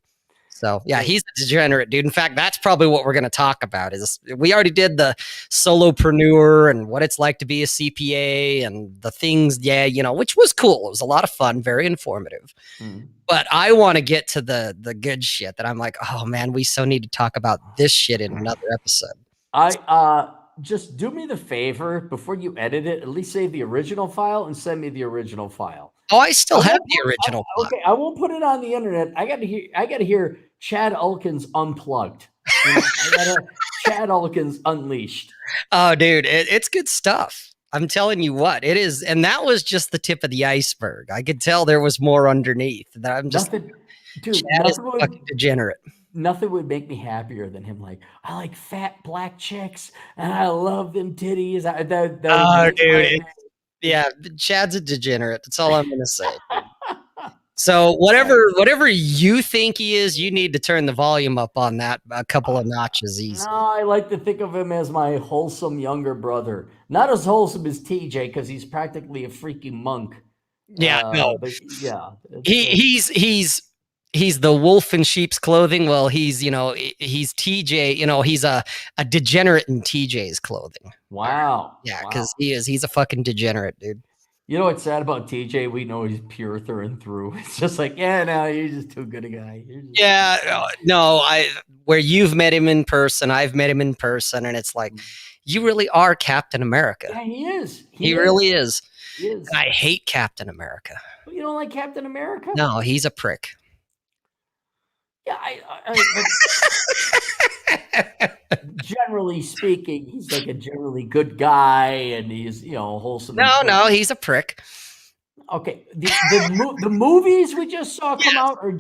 So yeah, Hey, he's a degenerate, dude. In fact, that's probably what we're going to talk about. Is we already did the solopreneur and what it's like to be a CPA and the things, yeah, which was cool. It was a lot of fun, very informative. hmm. But I want to get to the good shit that I'm like, oh man, we so need to talk about this shit in another episode. I just do me the favor before you edit it, at least save the original file and send me the original file. Oh, I I still have won't the put original I, file. okay, I won't put it on the internet. I gotta hear Chad Elkins unplugged. I gotta Chad Elkins unleashed. Oh, dude, it's good stuff. I'm telling you what, it is. And that was just the tip of the iceberg. I could tell there was more underneath. That I'm just, Nothing, dude, Chad is fucking degenerate. nothing would make me happier than him. Like, I like fat black chicks and I love them titties. That would Oh, make my dude, day. yeah, Chad's a degenerate. That's all I'm gonna say. So whatever you think he is, you need to turn the volume up on that a couple of notches No, easy. I like to think of him as my wholesome younger brother. Not as wholesome as TJ because he's practically a freaking monk. Yeah, no, But yeah, he he's the wolf in sheep's clothing. Well, he's TJ. He's a degenerate in TJ's clothing. wow, Yeah, wow. because he's a fucking degenerate, dude. You know what's sad about TJ? We know he's pure through and through. It's just like, yeah, no, you're just too good a guy. You're just Yeah, no, where you've met him in person, I've met him in person, and it's like, you really are Captain America. yeah, he is. He really is. He is. And I hate Captain America. But you don't like Captain America? No, he's a prick. Yeah, but generally speaking, he's like a generally good guy, and he's wholesome. No, he's a prick. Okay, the movies we just saw come out are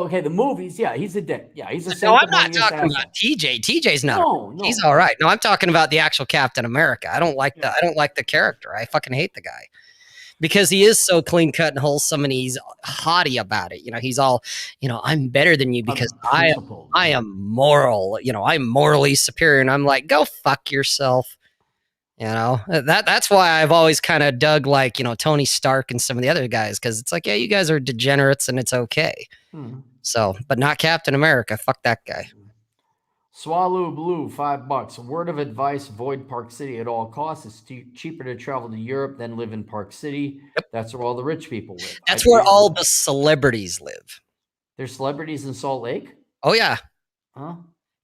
okay. The movies, yeah, he's a dick. Yeah, he's a No, I'm not sanctimonious talking asshole. about TJ. TJ's not. No, He's no. all right. No, I'm talking about the actual Captain America. I don't like the character. I fucking hate the guy because he is so clean cut and wholesome, and he's haughty about it. He's all, I'm better than you because Unprincipled. I am moral. I'm morally superior, and I'm like, go fuck yourself. That's why I've always kind of dug like Tony Stark and some of the other guys because it's like, yeah, you guys are degenerates and it's okay. Hmm. So, but not Captain America. Fuck that guy. Swallow Blue, $5. A word of advice: avoid Park City at all costs. It's cheaper to travel to Europe than live in Park City. That's where all the rich people live. That's where all the celebrities live. There's celebrities in Salt Lake. Oh yeah. Huh?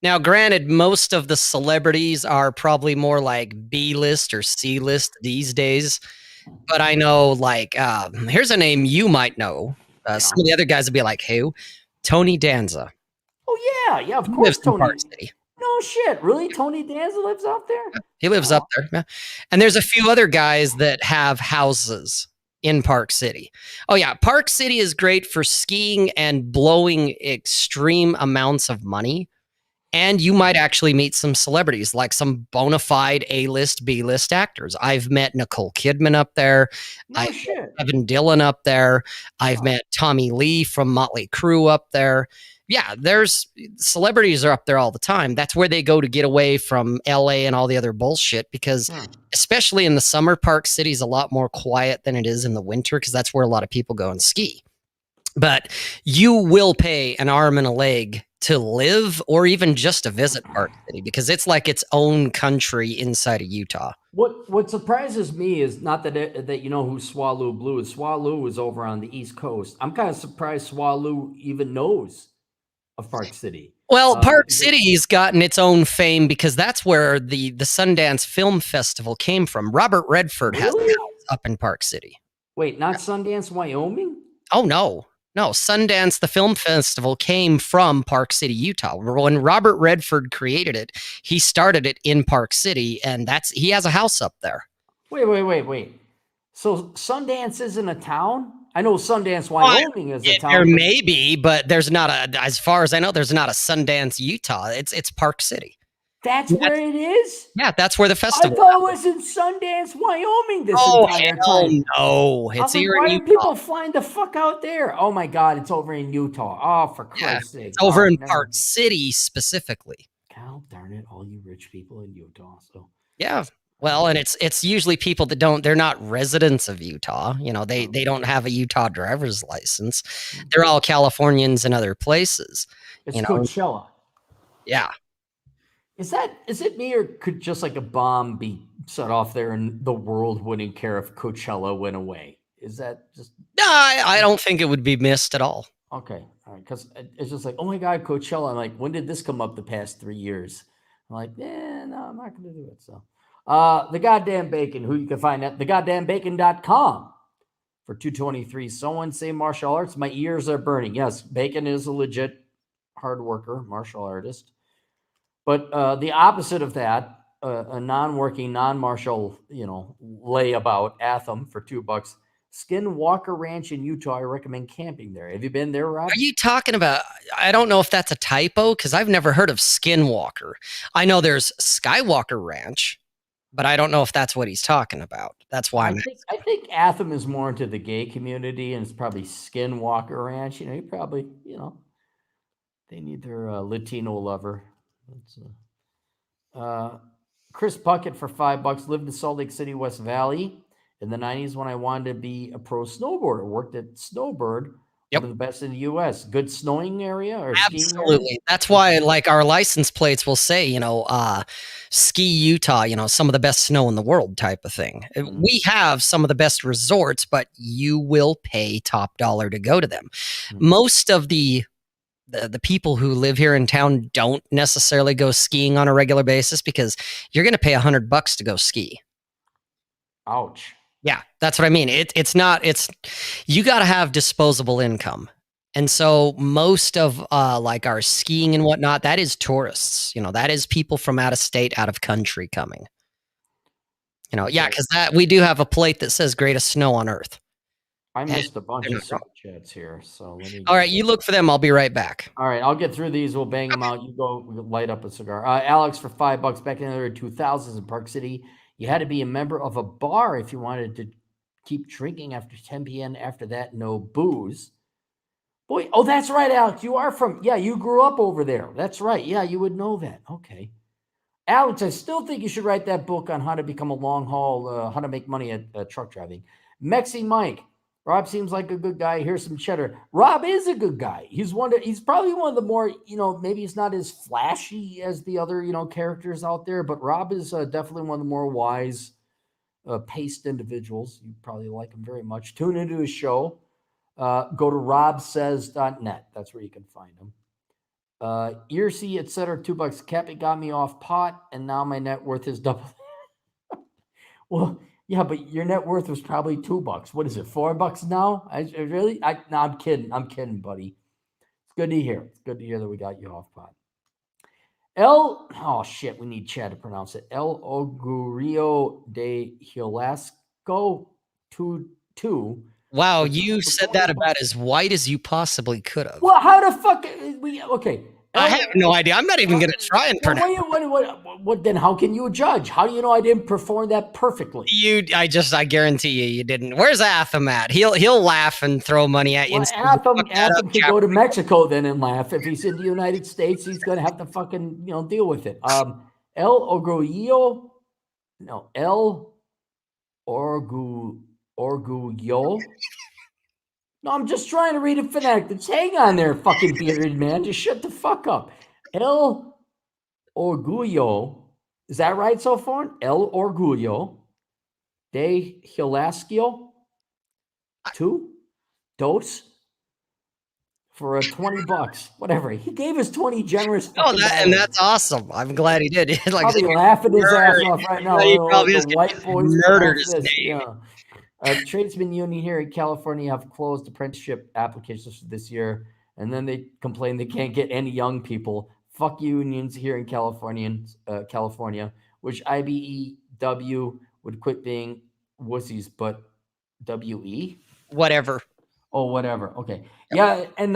Now, granted, most of the celebrities are probably more like B list or C list these days. But I know, like, here's a name you might know. Some of the other guys would be like, who? Tony Danza. Oh yeah, of He course, lives in Tony. Park City. No shit, really? Tony Danza lives out there? He lives up there. Yeah. And there's a few other guys that have houses in Park City. Oh yeah, Park City is great for skiing and blowing extreme amounts of money. And you might actually meet some celebrities, like some bona fide A-list, B-list actors. I've met Nicole Kidman up there. No shit. Met Evan Dillon up there. I've met Tommy Lee from Motley Crue up there. Yeah, there's celebrities are up there all the time. That's where they go to get away from LA and all the other bullshit because especially in the summer, Park City is a lot more quiet than it is in the winter because that's where a lot of people go and ski. But you will pay an arm and a leg to live or even just to visit Park City because it's like its own country inside of Utah. What surprises me is not that you know who Swallow Blue is. Swallow is over on the East Coast. I'm kind of surprised Swallow even knows of Park City. Well, Park City's gotten its own fame because that's where the Sundance Film Festival came from. Robert Redford has a house up in Park City. Wait, not Sundance, Wyoming? Oh no. No, Sundance, the film festival, came from Park City, Utah. When Robert Redford created it, he started it in Park City, and he has a house up there. Wait. So Sundance isn't a town? I know Sundance, Well, Wyoming is a there town, but may be, but there's not as far as I know, there's not a Sundance, Utah. It's Park City. that's where it is? Yeah, that's where the I festival. thought it was in Sundance, Wyoming this Oh entire hell time. no! I was It's like, here in why are Utah. people flying the fuck out there? Oh my God, it's over in Utah. Oh, for Yeah, Christ's sake. it's over Oh, in never. Park City specifically. God darn it, all you rich people in Utah. So, Yeah. Well, and it's usually people that they're not residents of Utah. You know, they don't have a Utah driver's license. They're all Californians and other places. it's You know, Coachella. yeah. Is it me, or could just like a bomb be set off there and the world wouldn't care if Coachella went away? Is that just No, I don't think it would be missed at all. okay? All right, because it's just like, oh my God, Coachella. I'm like, when did this come up the past 3 years? I'm like, no, I'm not going to do it. So, the goddamn bacon, who you can find at thegoddamnbacon.com for 223. Someone say martial arts. My ears are burning. Yes, Bacon is a legit hard worker, martial artist. But the opposite of that, a non-working, non-martial, layabout, Atham for $2. Skinwalker Ranch in Utah. I recommend camping there. Have you been there, Rob? Are you talking about? I don't know if that's a typo because I've never heard of Skinwalker. I know there's Skywalker Ranch, but I don't know if that's what he's talking about. That's why I think Atham is more into the gay community, and it's probably Skinwalker Ranch. You probably, they need their Latino lover. That's, Chris Puckett for $5 lived in Salt Lake City, West Valley in the 90s when I wanted to be a pro snowboarder. Worked at Snowbird, Yep. one of the best in the U.S. Good snowing area or skiing area? Absolutely. That's why, like, our license plates will say, ski Utah, some of the best snow in the world type of thing. We have some of the best resorts, but you will pay top dollar to go to them. Most of the people who live here in town don't necessarily go skiing on a regular basis because you're going to pay $100 to go ski. Ouch. Yeah, that's what I mean. You got to have disposable income. And so most of like our skiing and whatnot, that is tourists, that is people from out of state, out of country coming. Yeah, because we do have a plate that says greatest snow on earth. I missed a bunch of super chats here, so let me. All right, you look for them. I'll be right back. All right, I'll get through these. We'll bang them out. You go light up a cigar. Alex for $5 back in the early 2000s in Park City. You had to be a member of a bar if you wanted to keep drinking after 10 p.m. After that, no booze. Boy, oh, that's right, Alex. You are you grew up over there. That's right. Yeah, you would know that. Okay. Alex, I still think you should write that book on how to become a long haul, how to make money at truck driving. Mexi Mike. Rob seems like a good guy. Here's some cheddar. Rob is a good guy. He's probably one of the more, maybe he's not as flashy as the other, characters out there, but Rob is definitely one of the more wise, paced individuals. You probably like him very much. Tune into his show. Go to robsays.net. That's where you can find him. Earsey, etc. $2. Cappy got me off pot, and now my net worth is double. Well, yeah, but your net worth was probably $2. What is it, $4 now? No, I'm kidding. I'm kidding, buddy. It's good to hear. It's good to hear that we got you off pot. Oh shit, we need Chad to pronounce it. El Augurio de Hilasco 2. Wow, you said that about as white as you possibly could have. Well, how the fuck okay. I have no idea. I'm not even going to try and pronounce it. What then? How can you judge? How do you know I didn't perform that perfectly? I guarantee you didn't. Where's Atham at? He'll laugh and throw money at you. Atham can go to Mexico then and laugh. If he's in the United States, he's going to have to fucking deal with it. El Orgullo, no, El Orgullo. No, I'm just trying to read it phonetically. Hang on there, fucking bearded man. Just shut the fuck up. El Orgullo. Is that right so far? El Orgullo de Hilascio 2 dos for $20. Whatever. He gave us 20 generous. And that's awesome. I'm glad he did. Like, probably laughing his ass off right now. He probably the white boys murdered his name. Yeah. Tradesman union here in California have closed apprenticeship applications this year, and then they complain they can't get any young people. Fuck unions here in California. Which IBEW would quit being wussies, but WE? Whatever. Oh, whatever. Okay. Yeah, and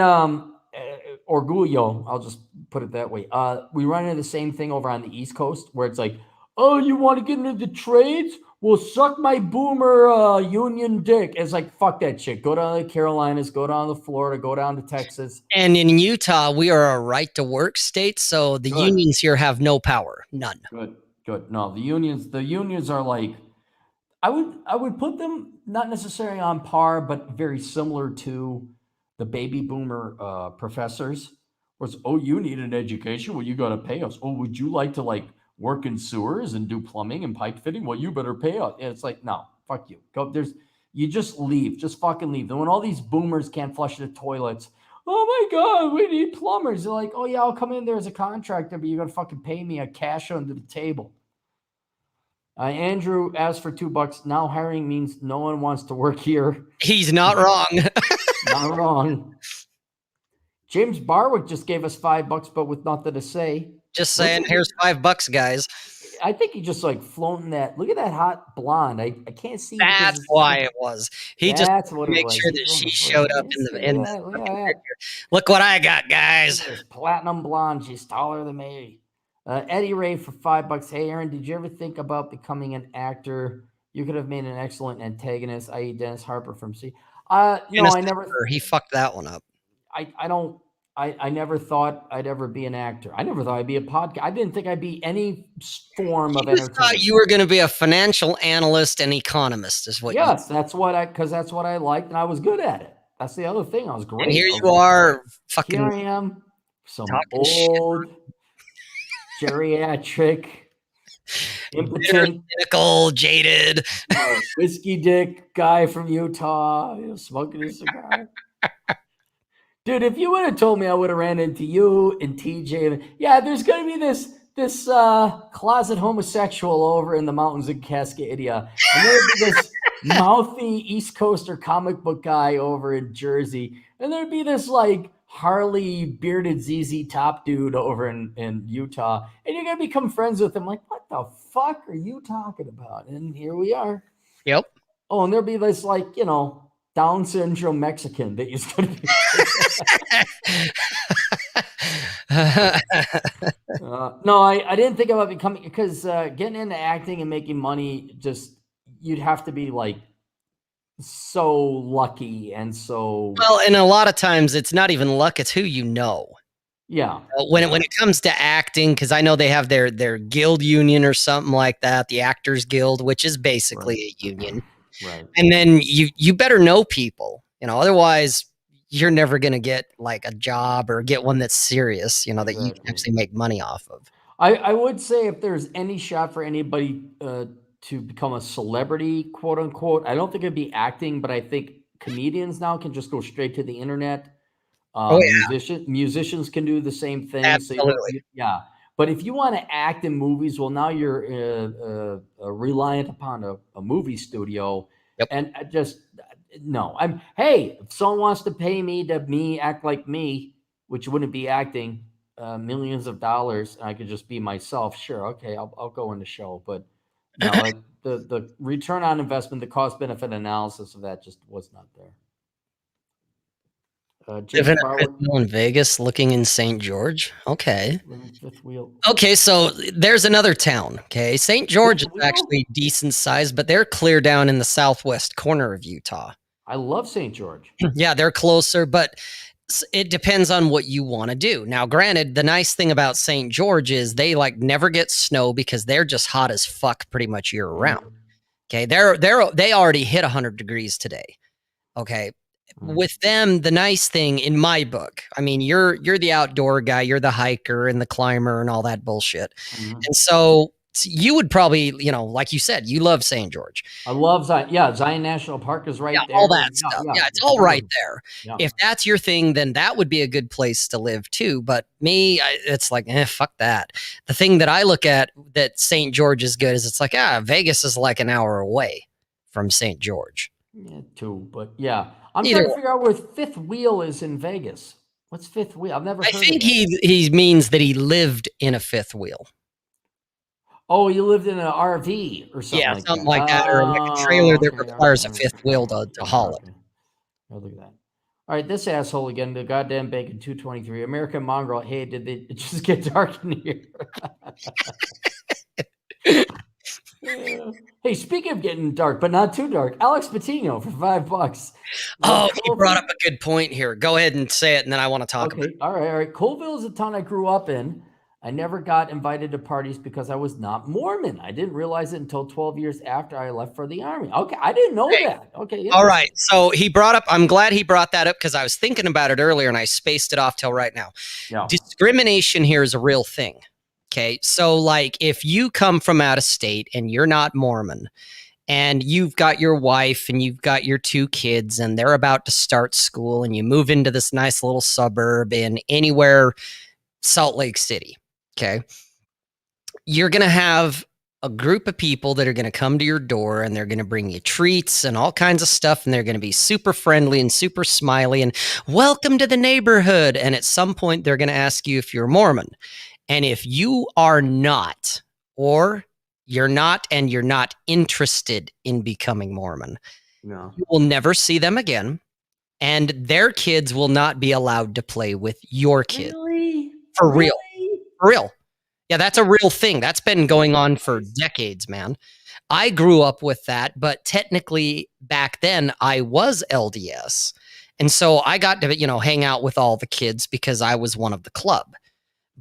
Orgullo, I'll just put it that way. We run into the same thing over on the East Coast where it's like, oh, you want to get into the trades? Well, suck my boomer union dick. It's like, fuck that shit. Go down to the Carolinas, go down to Florida, go down to Texas. And in Utah, we are a right to work state, so the Good. unions here have no power, none. Good. No, the unions are like, I would put them not necessarily on par, but very similar to the baby boomer professors. Was, oh, you need an education? Well, you got to pay us. Oh, would you like to like work in sewers and do plumbing and pipe fitting? Well, you better pay us. And it's like, no, fuck you. Go there's you just leave, just fucking leave. And when all these boomers can't flush the toilets, oh my god, we need plumbers. They're like, oh yeah, I'll come in there as a contractor, but you got to fucking pay me a cash under the table. Andrew asked for $2. Now hiring means no one wants to work here. He's not wrong. Not wrong. James Barwick just gave us $5, but with nothing to say. Just saying, here's $5, guys. I think he just like floating that. Look at that hot blonde. I can't see. That's why it was. He just what make sure that she showed up in the look at that. Look what I got, guys. Platinum blonde. She's taller than me. Eddie Ray for $5. Hey, Aaron, did you ever think about becoming an actor? You could have made an excellent antagonist, i.e., Dennis Harper from C. No, I never. He fucked that one up. I don't. I never thought I'd ever be an actor. I never thought I'd be a podcast. I didn't think I'd be any form of entertainment. Thought you were going to be a financial analyst and economist, is what? Yes, that's what I liked, and I was good at it. That's the other thing. I was great. And here you are, fucking. Here I am, some old, geriatric, impotent, cynical, jaded, whiskey dick guy from Utah, smoking a cigar. Dude, if you would have told me, I would have ran into you and TJ. Yeah, there's gonna be this closet homosexual over in the mountains of Cascadia, and there'd be this mouthy East Coaster comic book guy over in Jersey, and there'd be this like Harley bearded ZZ Top dude over in Utah, and you're gonna become friends with him. Like, what the fuck are you talking about? And here we are. Yep. Oh, and there'll be this like, Down syndrome Mexican that is going to be. No, I didn't think about becoming, because getting into acting and making money, you'd have to be like so lucky and so well. And a lot of times it's not even luck; it's who you know. Yeah. When it comes to acting, because I know they have their guild union or something like that, the Actors Guild, which is basically a union. Right. And then you better know people, otherwise you're never going to get like a job or get one that's serious, that you can actually make money off of. I would say if there's any shot for anybody to become a celebrity, quote unquote, I don't think it'd be acting, but I think comedians now can just go straight to the internet. Musicians can do the same thing. Absolutely. So but if you want to act in movies, well, now you're reliant upon a movie studio. Yep. And hey, if someone wants to pay me to act like me, which wouldn't be acting, millions of dollars, and I could just be myself. Sure. Okay. I'll go in the show. But no, the return on investment, the cost benefit analysis of that just was not there. Living in Vegas, looking in St. George. Okay. Fifth wheel. Okay, so there's another town. Okay, St. George is actually decent size, but they're clear down in the southwest corner of Utah. I love St. George. Yeah, they're closer, but it depends on what you want to do. Now, granted, the nice thing about St. George is they like never get snow because they're just hot as fuck pretty much year round. Okay, they already hit 100 degrees today. Okay. With them, the nice thing in my book, I mean, you're the outdoor guy, you're the hiker and the climber and all that bullshit. And so you would probably, like you said, you love St. George. I love Zion. Yeah, Zion National Park is right there. All that stuff. Yeah, it's all right there. Yeah. If that's your thing, then that would be a good place to live too. But me, it's like, fuck that. The thing that I look at that St. George is good is it's like, Vegas is like an hour away from St. George. Yeah, 2, but yeah. I'm Either trying to way. figure out where Fifth Wheel is in Vegas. What's Fifth Wheel? I've never I heard of think that. he means that he lived in a fifth wheel. Oh, you lived in an RV or something Yeah, like something that. like that, or like a trailer Oh, that okay, okay, requires a okay, fifth wheel to okay, haul it. okay. Oh, look at that. All right, this asshole again, the goddamn Bacon 223. American Mongrel. Hey, did it just get dark in here? Hey, speaking of getting dark, but not too dark, Alex Patino for $5. Oh, you brought Colville. up a good point here. Go ahead and say it, and then I want to talk about Okay, all right, all right. Colville is a town I grew up in. I never got invited to parties because I was not Mormon. I didn't realize it until 12 years after I left for the army. Okay, I didn't know it. that. Okay, All right. interesting. So he brought up, I'm glad he brought that up because I was thinking about it earlier and I spaced it off till right now. Yeah. Discrimination here is a real thing. Okay. So, like, if you come from out of state and you're not Mormon and you've got your wife and you've got your 2 kids and they're about to start school and you move into this nice little suburb in anywhere, Salt Lake City. Okay. You're going to have a group of people that are going to come to your door and they're going to bring you treats and all kinds of stuff. And they're going to be super friendly and super smiley and welcome to the neighborhood. And at some point, they're going to ask you if you're Mormon. And if you are not, or you're not, and you're not interested in becoming Mormon, No. you will never see them again. And their kids will not be allowed to play with your kids. Really? For real. Really? For real. Yeah, that's a real thing. That's been going on for decades, man. I grew up with that, but technically back then I was LDS. And so I got to, hang out with all the kids because I was one of the club.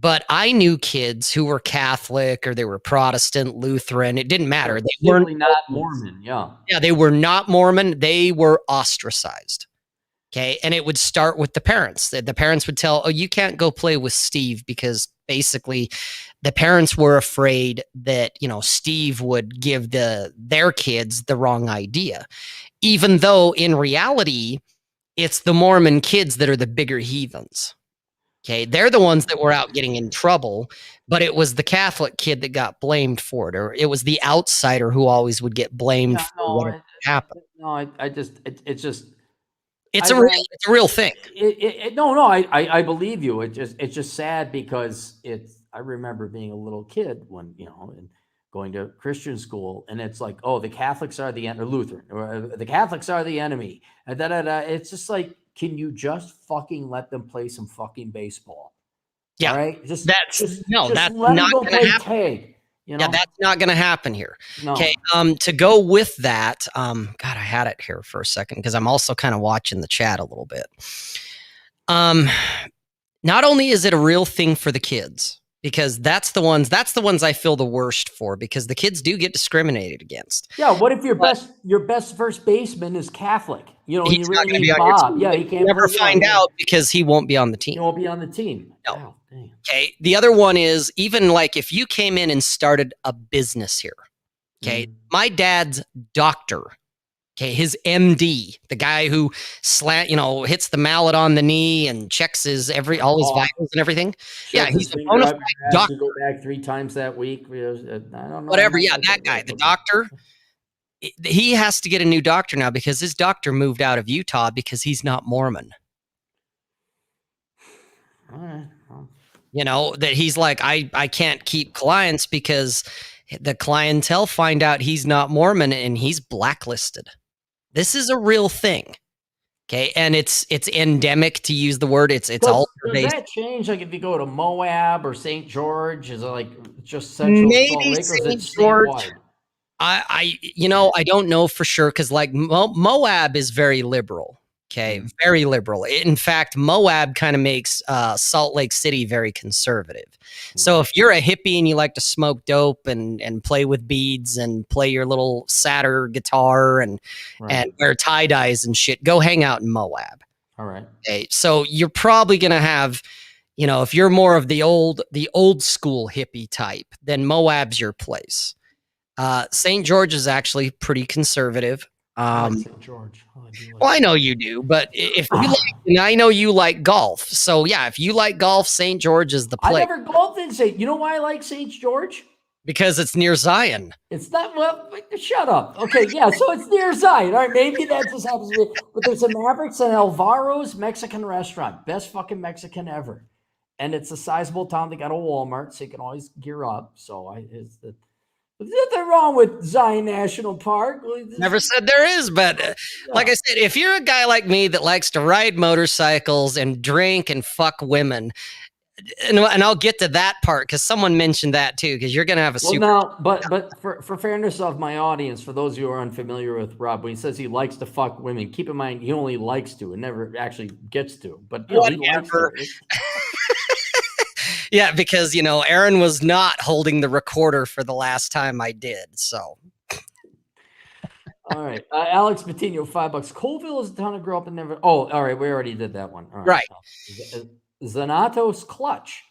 But I knew kids who were Catholic or they were Protestant, Lutheran. It didn't matter. But They weren't simply not Mormons. Mormon. Yeah. Yeah, they were not Mormon. They were ostracized. Okay. And it would start with the parents. The parents would tell, oh, you can't go play with Steve because basically the parents were afraid that, Steve would give their kids the wrong idea. Even though in reality, it's the Mormon kids that are the bigger heathens. Okay. They're the ones that were out getting in trouble, but it was the Catholic kid that got blamed for it, or it was the outsider who always would get blamed Yeah. for No. whatever happened. No. I just. It's just. It's I a real, ran. it's a real thing. No. No. I believe you. It's just sad because it's. I remember being a little kid when and going to Christian school, and it's like, oh, the Catholics are the or Lutheran, or the Catholics are the enemy, and da da da. It's just like, can you just fucking let them play some fucking baseball? All Yeah. right, just That's just no, just that's let them not go going to play happen. tag. Yeah, that's not going to happen here. Okay. No. To go with that, God, I had it here for a second because I'm also kind of watching the chat a little bit. Not only is it a real thing for the kids, because that's the ones I feel the worst for, because the kids do get discriminated against. Yeah, what if your But best first baseman is Catholic? And he's you not really going to be need on your Bob. team. Yeah, But he you'll can't never play. find out because he won't be on the team. He won't be on the team. No. Oh, damn. Okay. The other one is, even like if you came in and started a business here. Okay. My dad's doctor. Okay, his MD, the guy who hits the mallet on the knee and checks all his vitals and everything. Yeah, Shoves his he's a finger bona up fide your ass. doctor. You go back 3 times that week. I don't know. I'm Whatever. not Yeah, sure. that guy, the doctor. He has to get a new doctor now because his doctor moved out of Utah because he's not Mormon. All right. That he's like, I can't keep clients because the clientele find out he's not Mormon and he's blacklisted. This is a real thing. Okay. And it's endemic, to use the word. It's all Does that change? Like if you go to Moab or St. George, is it like just Central Salt maybe Lake, or is it St. George. statewide? I don't know for sure because like Moab is very liberal. Okay, very liberal. In fact, Moab kind of makes Salt Lake City very conservative. So if you're a hippie and you like to smoke dope and play with beads and play your little satyr guitar and wear tie dyes and shit, go hang out in Moab. All right. Okay, so you're probably gonna have, if you're more of the old school hippie type, then Moab's your place. St. George is actually pretty conservative. I like St. George. Well, I know you do, but if you like, and I know you like golf. So yeah, if you like golf, St. George is the place. I never golfed in St. You know why I like St. George? Because it's near Zion. It's not, well, shut up. Okay, yeah, so it's near Zion. All right, maybe that just happens to be, but there's a Mavericks and Alvaro's Mexican restaurant. Best fucking Mexican ever. And it's a sizable town. They got a Walmart, so you can always gear up. So there's nothing wrong with Zion National Park. Never said there is, but like I said, if you're a guy like me that likes to ride motorcycles and drink and fuck women, and I'll get to that part because someone mentioned that too, because you're gonna have a super. Now, but for fairness of my audience, for those who are unfamiliar with Rob, when he says he likes to fuck women, keep in mind he only likes to and never actually gets to. But he likes to. Yeah, because Aaron was not holding the recorder for the last time I did. So. All right, Alex Patino, $5. Colville is a town I grew up in. Never. Oh, all right, we already did that one. All right. Zanatos Clutch,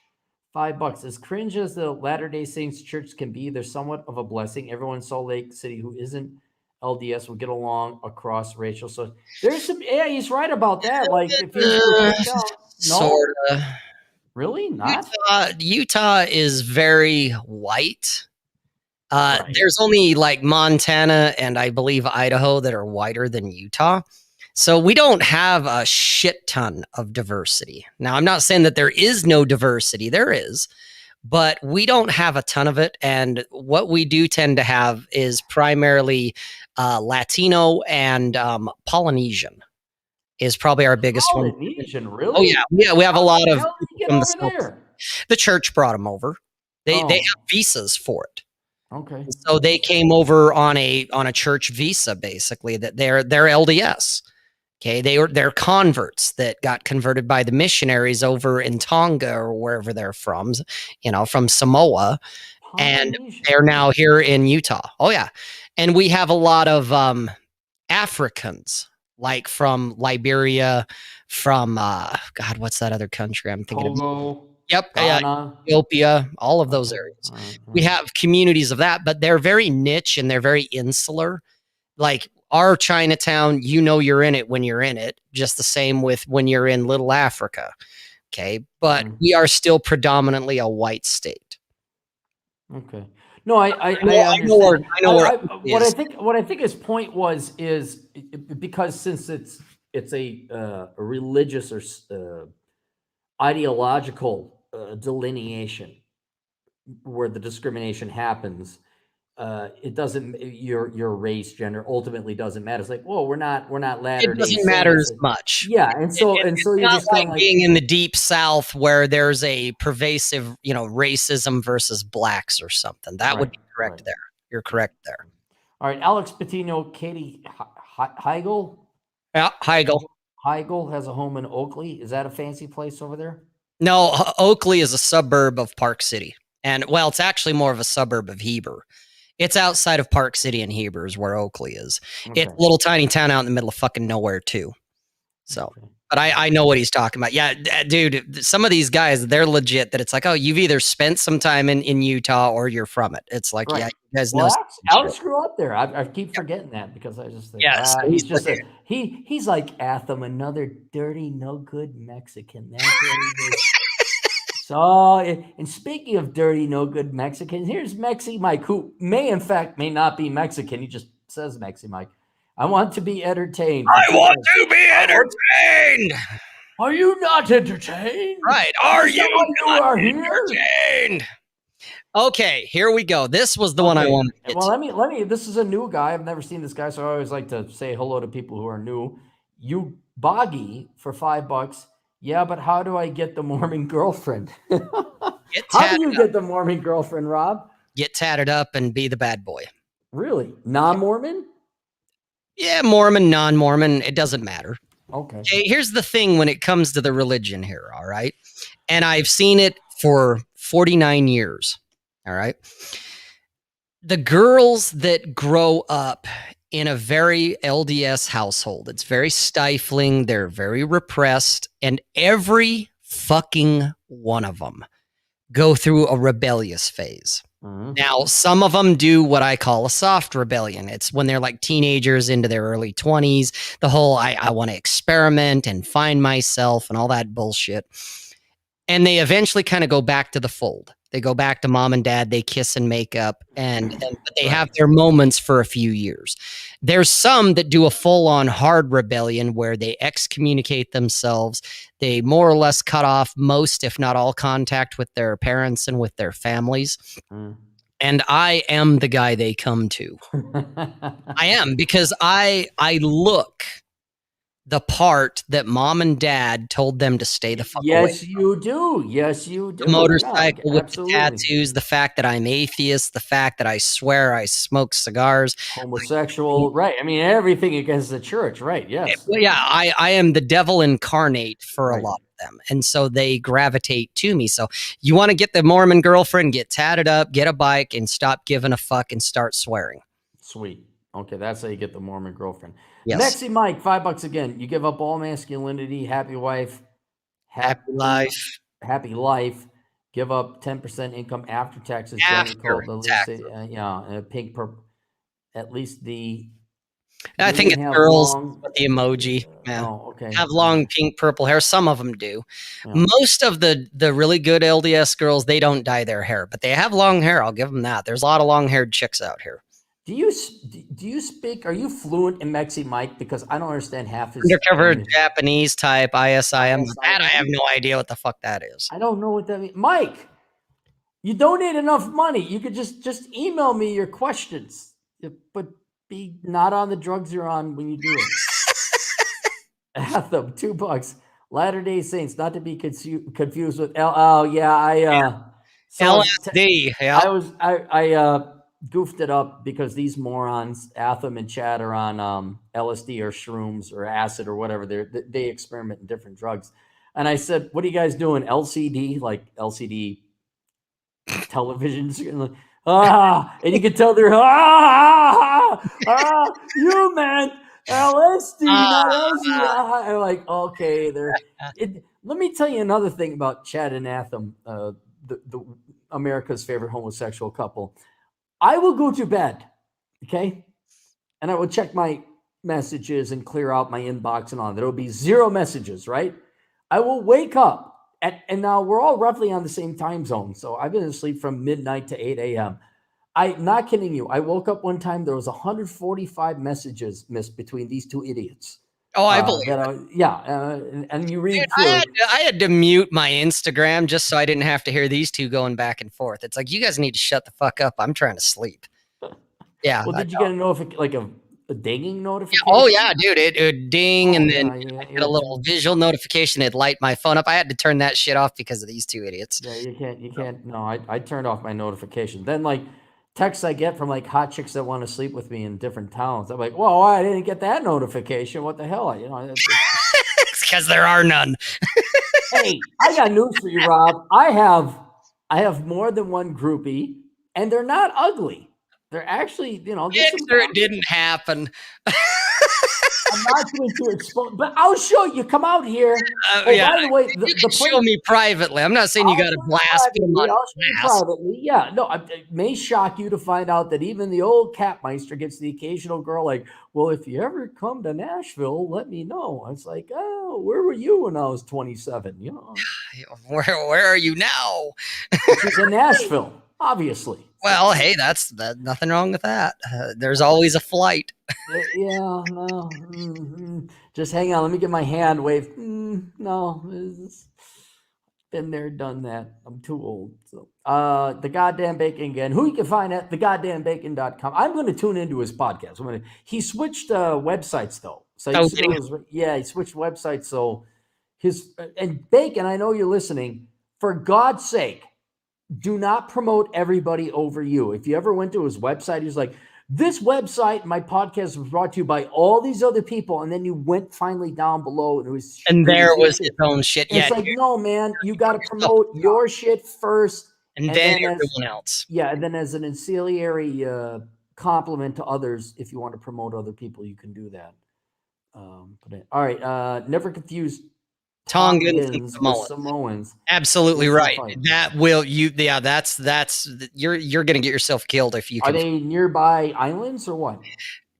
$5. As cringe as the Latter-day Saints church can be, they're somewhat of a blessing. Everyone in Salt Lake City who isn't LDS will get along across racial. So there's some. Yeah, he's right about that. Like if you sort of. Really not. Utah is very white. There's only like Montana and I believe Idaho that are whiter than Utah. So we don't have a shit ton of diversity. Now, I'm not saying that there is no diversity. There is, but we don't have a ton of it. And what we do tend to have is primarily Latino and Polynesian is probably our biggest one. Polynesian, really? Oh, yeah. We have a lot of people from the church brought them over. They have visas for it. Okay. So they came over on a church visa, basically, that they're LDS. Okay, they're converts that got converted by the missionaries over in Tonga or wherever they're from, from Samoa, and they're now here in Utah. Oh yeah, and we have a lot of Africans, like from Liberia, from God, what's that other country I'm thinking of? Yep, Ethiopia, all of those areas. We have communities of that, but they're very niche and they're very insular. Like our Chinatown, you're in it when you're in it, just the same with when you're in Little Africa. Okay. But we are still predominantly a white state. Okay. No, I understand. What I think his point is because since it's a religious or ideological delineation where the discrimination happens, it doesn't, your race, gender ultimately doesn't matter. It's like, well, we're not Latter-day Saints. It doesn't matter as much. Yeah, and so you're just like being in the deep South where there's a pervasive, racism versus blacks or something. That would be correct there. You're correct there. All right, Alex Patino, Katie Heigl. Yeah, Heigl. Heigl has a home in Oakley. Is that a fancy place over there? No, Oakley is a suburb of Park City. And, well, it's actually more of a suburb of Heber. It's outside of Park City and Heber is where Oakley is. Okay. It's a little tiny town out in the middle of fucking nowhere, too. So, but I know what he's talking about. Yeah, dude, some of these guys, they're legit that it's like, oh, you've either spent some time in Utah or you're from it. It's like, yeah, you guys know. Alex grew up there. I keep forgetting that because I just think, he's just he's like Atham, another dirty, no good Mexican. That's what he is. So, and speaking of dirty, no good Mexicans, here's Mexi Mike, who may not be Mexican. He just says Mexi Mike. I want to be entertained. I want to be entertained. Are you not entertained? Right. Are you not entertained? Okay, here we go. This was the one I wanted to get to. Let me, this is a new guy. I've never seen this guy, so I always like to say hello to people who are new. You Boggy for $5. Yeah, but how do I get the Mormon girlfriend? How do you get the Mormon girlfriend, Rob? Get tatted up and be the bad boy. Really? Non-Mormon? Yeah, Mormon, non-Mormon, it doesn't matter. Okay. Here's the thing when it comes to the religion here, all right? And I've seen it for 49 years, all right? The girls that grow up in a very LDS household, it's very stifling, they're very repressed, and every fucking one of them go through a rebellious phase. Mm-hmm. Now, some of them do what I call a soft rebellion. It's when they're like teenagers into their early 20s, the whole I want to experiment and find myself and all that bullshit. And they eventually kind of go back to the fold. They go back to mom and dad, they kiss and make up, and but they have Right. their moments for a few years. There's some that do a full-on hard rebellion where they excommunicate themselves. They more or less cut off most, if not all, contact with their parents and with their families. Mm. And I am the guy they come to. I am, because I look the part that mom and dad told them to stay the fuck away. Yes, you do. Yes, you The do. Yeah, motorcycle with the absolutely. tattoos, the fact that I'm atheist, the fact that I swear I smoke cigars. Homosexual, right? I mean, everything against the church, right? Yes, Well, yeah, I am the devil incarnate for a right. lot of them, and so they gravitate to me. So you want to get the Mormon girlfriend, get tatted up, get a bike, and stop giving a fuck and start swearing. Sweet. Okay, that's how you get the Mormon girlfriend. Yes, Mexi Mike, $5 again. You give up all masculinity, happy wife, happy happy life happy life. Give up 10% income after taxes, generally after called at least taxes. pink purple. At least I they think didn't it's have girls long. with the emoji. Yeah. Oh, okay, Have all long right, pink purple hair. Some of them do. yeah. Most of the really good LDS girls, they don't dye their hair, but they have long hair. I'll give them that. There's a lot of long haired chicks out here. Do you speak? Are you fluent in Mexi Mike? Because I don't understand half his Undercover Japanese type ISIM. That I have ISIM. no idea what the fuck that is. I don't know what that means. Mike, you donate enough money. You could just email me your questions, but be not on the drugs you're on when you do it. Anthem, $2. Latter-day Saints, not to be confused with L. Oh yeah, LSD. Yeah. I goofed it up because these morons, Atham and Chad, are on LSD or shrooms or acid or whatever. They experiment in different drugs, and I said, "What are you guys doing? LCD, like LCD television screen?" Like, and you can tell they're you meant LSD, not LSD. I'm like, okay, they're. Let me tell you another thing about Chad and Atham, the America's favorite homosexual couple. I will go to bed, okay, and I will check my messages and clear out my inbox and all. There will be zero messages, right? I will wake up, and now we're all roughly on the same time zone. So I've been asleep from midnight to 8 a.m. I'm not kidding you. I woke up one time, there was 145 messages missed between these two idiots. Oh, I believe. And you read Dude, through. I had to mute my Instagram just so I didn't have to hear these two going back and forth. It's like, you guys need to shut the fuck up. I'm trying to sleep. Yeah. Well, did you get a notification, like a dinging notification? Oh yeah, dude. It would ding, and then yeah, get a little visual notification. It'd light my phone up. I had to turn that shit off because of these two idiots. Yeah, you can't. No, I turned off my notification. Then like texts I get from like hot chicks that want to sleep with me in different towns. I'm like, well, I didn't get that notification. What the hell? It's because there are none. Hey, I got news for you, Rob. I have more than one groupie, and they're not ugly. They're actually, It didn't happen. I'm not going to expose, but I'll show you. Come out here. Yeah, by the way, you can show me privately. I'm not saying you got to blast them on blast. Privately. Yeah, no, it may shock you to find out that even the old Capmeister gets the occasional girl like, well, if you ever come to Nashville, let me know. I was like, oh, where were you when I was 27? Where are you now? She's in Nashville, obviously. Well, hey, that's nothing wrong with that. There's always a flight. Yeah, no. Just hang on. Let me get my hand waved. No, been there, done that. I'm too old. So, the goddamn bacon again. Who you can find at thegoddamnbacon.com. I'm going to tune into his podcast. He switched websites though. So he switched websites. So and Bacon. I know you're listening. For God's sake, do not promote everybody over you. If you ever went to his website, he's like, this website, my podcast was brought to you by all these other people. And then you went finally down below and there was his own shit. It's like, no, man, you got to promote your shit first. And then everyone else. Yeah. And then as an ancillary compliment to others, if you want to promote other people, you can do that. All right. Never confuse Tongans and Samoans. Absolutely right. That will you're gonna get yourself killed if you can. Are they nearby islands or what?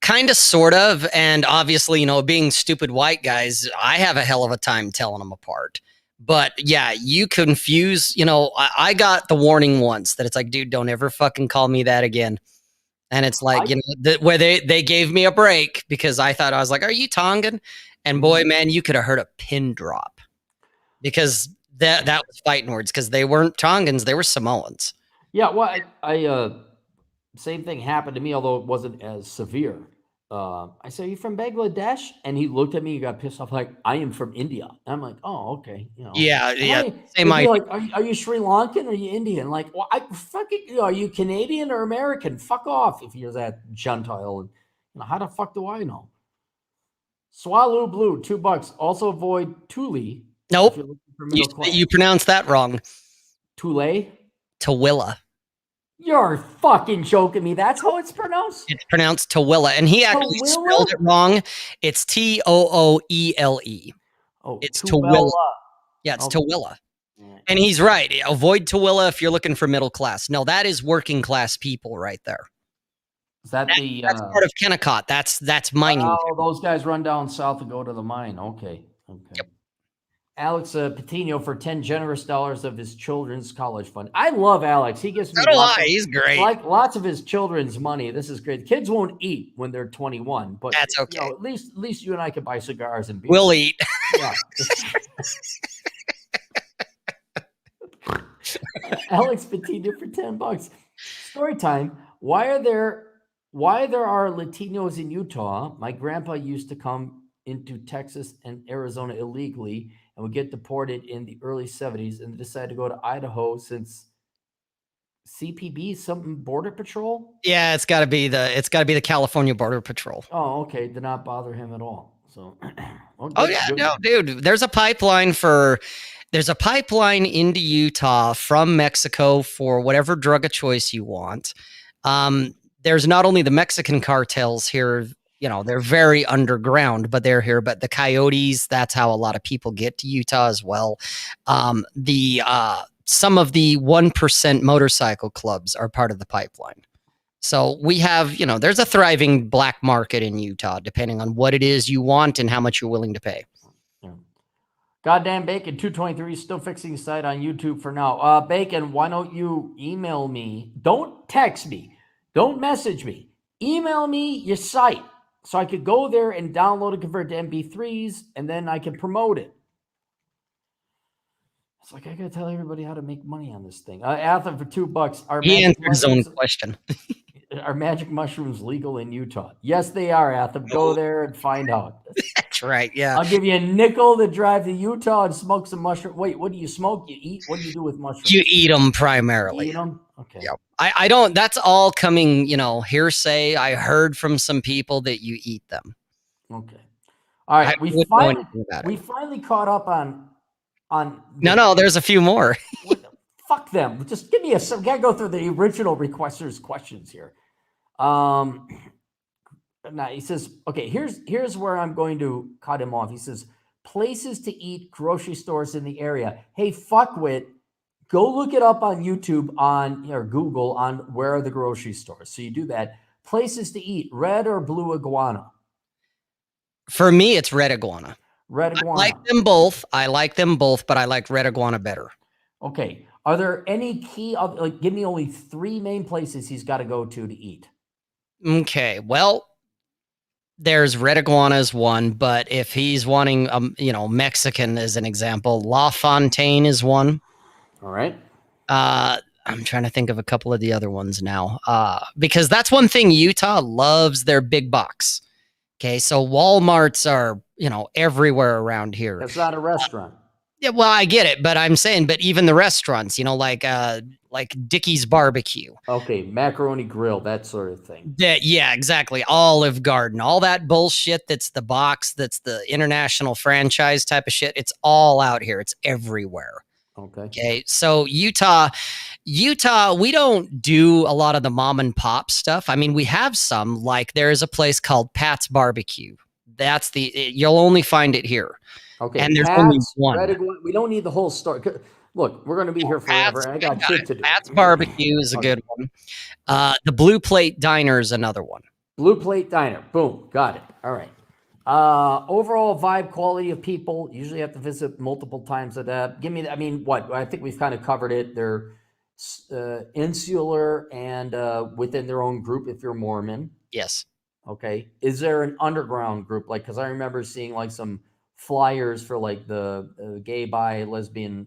Kind of, sort of, and obviously, being stupid white guys, I have a hell of a time telling them apart. But yeah, you confuse, I got the warning once that it's like, dude, don't ever fucking call me that again. And it's like, where they gave me a break because I thought, I was like, are you Tongan? And boy, man, you could have heard a pin drop because that was fighting words because they weren't Tongans, they were Samoans. Yeah, well, I same thing happened to me, although it wasn't as severe. I said, "Are you from Bangladesh?" And he looked at me, he got pissed off, like, "I am from India." And I'm like, "Oh, okay, Yeah, And yeah, same it'd be idea. like, are you Sri Lankan or are you Indian? Like, well, I fucking, are you Canadian or American? Fuck off if you're that Gentile. And how the fuck do I know? Swallow Blue, $2. Also avoid Thule if Nope, you're looking for middle class. you pronounced that wrong. Thule? Tooele. You're fucking joking me. That's how it's pronounced? It's pronounced Tooele, and he actually spelled it wrong. It's Tooele. Oh, It's Tooele. Tooele. Yeah, it's Okay. Tooele. And he's right. Avoid Tooele if you're looking for middle class. No, that is working class people right there. Is that's part of Kennecott. That's mining. Oh, those guys run down south and go to the mine. Okay. Yep. Alex Patino for $10 generous of his children's college fund. I love Alex. He gives me He's great. Like lots of his children's money. This is great. Kids won't eat when they're 21, but that's okay. At least you and I can buy cigars and beer. We'll eat. Yeah. Alex Patino for $10. Story time. Why are there Latinos in Utah? My grandpa used to come into Texas and Arizona illegally and would get deported in the early 70s and decided to go to Idaho since CPB, something Border Patrol? Yeah, it's got to be the California Border Patrol. Oh, okay. Did not bother him at all. So no, dude, there's a pipeline into Utah from Mexico for whatever drug of choice you want. There's not only the Mexican cartels here, they're very underground, but they're here. But the coyotes, that's how a lot of people get to Utah as well. Some of the 1% motorcycle clubs are part of the pipeline. So we have, there's a thriving black market in Utah, depending on what it is you want and how much you're willing to pay. Yeah. Goddamn Bacon 223 still fixing the site on YouTube for now. Bacon, why don't you email me? Don't text me. Don't message me. Email me your site so I could go there and download and convert to MP3s, and then I can promote it. It's like I gotta tell everybody how to make money on this thing. Athen for $2. He answered his own question. Are magic mushrooms legal in Utah? Yes, they are, Athen. Go there and find out. That's right. Yeah. I'll give you a nickel to drive to Utah and smoke some mushroom. Wait, what do you smoke? You eat? What do you do with mushrooms? You eat them primarily. You eat them? Okay. Yep. I don't, that's all coming, hearsay. I heard from some people that you eat them. Okay. All right. We finally caught up on. No, there's a few more. Fuck them. Just give me gotta go through the original requesters' questions here. Now he says, okay, here's where I'm going to cut him off. He says, places to eat, grocery stores in the area. Hey, fuckwit, go look it up on YouTube or Google on where are the grocery stores. So you do that. Places to eat, red or blue iguana? For me, it's red iguana. Red iguana. I like them both, but I like red iguana better. Okay. Are there any key, give me only 3 main places he's got to go to eat? Okay. Well, there's red iguana is one, but if he's wanting, Mexican as an example, La Fontaine is one. All right. I'm trying to think of a couple of the other ones now, because that's one thing. Utah loves their big box. Okay. So Walmarts are, everywhere around here. That's not a restaurant. Yeah, well, I get it, but I'm saying, but even the restaurants, like Dickie's Barbecue. Okay, Macaroni Grill, that sort of thing. Yeah, exactly. Olive Garden, all that bullshit that's the box, that's the international franchise type of shit. It's all out here. It's everywhere. Okay. So Utah, we don't do a lot of the mom and pop stuff. I mean, we have some, like there's a place called Pat's Barbecue. You'll only find it here. Okay, and there's only one. We don't need the whole story. Look, we're going to be here forever. I got shit to do. Pat's Barbecue is a good one. The Blue Plate Diner is another one. Blue Plate Diner. Boom. Got it. All right. Overall vibe, quality of people. Usually have to visit multiple times a day. Give me, I mean, what? I think we've kind of covered it. They're insular and within their own group if you're Mormon. Yes. Okay. Is there an underground group? Like, because I remember seeing like some flyers for like the gay, bi, lesbian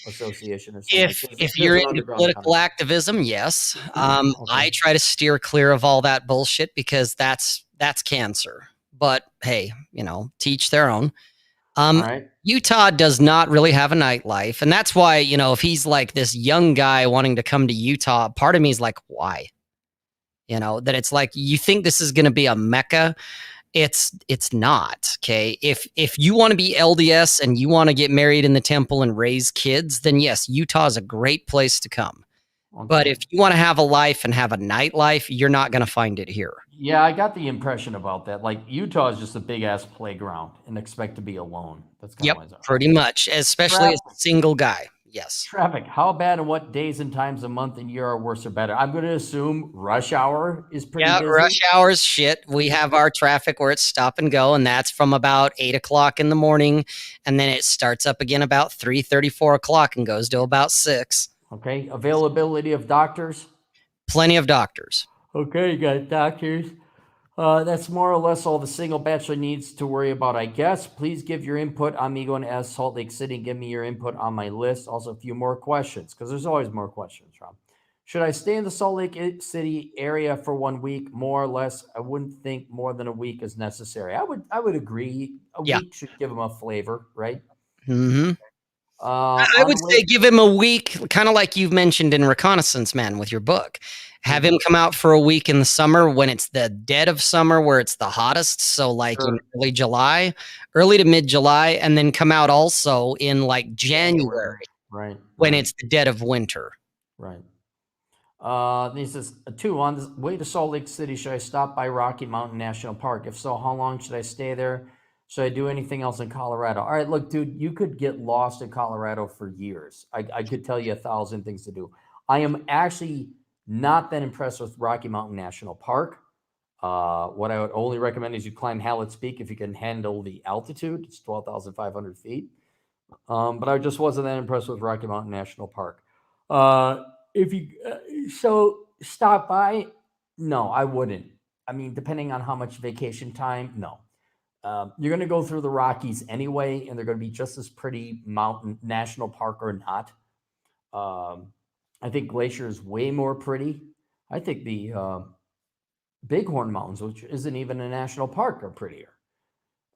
association or something like this. If There's you're an into underground kind political activism, yes. I Okay. try to steer clear of all that bullshit because that's cancer. But hey, teach their own. All Um, right. Utah does not really have a nightlife, and that's why if he's like this young guy wanting to come to Utah, part of me is like, why? That it's like you think this is going to be a mecca. It's not. Okay, if you want to be LDS and you want to get married in the temple and raise kids, then yes, Utah is a great place to come. But Okay. if you want to have a life and have a nightlife, you're not going to find it here. Yeah, I got the impression about that. Like Utah is just a big ass playground and expect to be alone. That's kind of Yep, why it's pretty okay. much, especially as a Traffic. single guy. Yes. Traffic. How bad and what days and times a month and year are worse or better? I'm going to assume rush hour is pretty Yeah, rush busy. hours, shit. We have our traffic where it's stop and go, and that's from about 8 o'clock in the morning, and then it starts up again about 3:30, 4 o'clock, and goes to about 6. Okay. Availability of doctors. Plenty of doctors. Okay, you got doctors. That's more or less all the single bachelor needs to worry about, I guess. Please give your input. I'm going to ask Salt Lake City and give me your input on my list. Also, a few more questions because there's always more questions, Rob. Should I stay in the Salt Lake City area for 1 week, more or less? I wouldn't think more than a week is necessary. I would agree. A Yeah. week should give them a flavor, right? Hmm. I On would the say way, give him a week, kind of like you've mentioned in Reconnaissance Man with your book. Have him come out for a week in the summer when it's the dead of summer, where it's the hottest. So, like in sure, early July, early to mid July, and then come out also in like January, January right, when right, it's the dead of winter. right. He says, two, on the way to Salt Lake City, should I stop by Rocky Mountain National Park? If so, how long should I stay there? Should I do anything else in Colorado? All right, look, dude, you could get lost in Colorado for years. I could tell you 1,000 things to do. I am actually not that impressed with Rocky Mountain National Park. What I would only recommend is you climb Hallett's Peak if you can handle the altitude. It's 12,500 feet. But I just wasn't that impressed with Rocky Mountain National Park. If you so stop by, no, I wouldn't. I mean, depending on how much vacation time, no. You're going to go through the Rockies anyway, and they're going to be just as pretty mountain national park or not. I think Glacier is way more pretty. I think the Bighorn Mountains, which isn't even a national park, are prettier.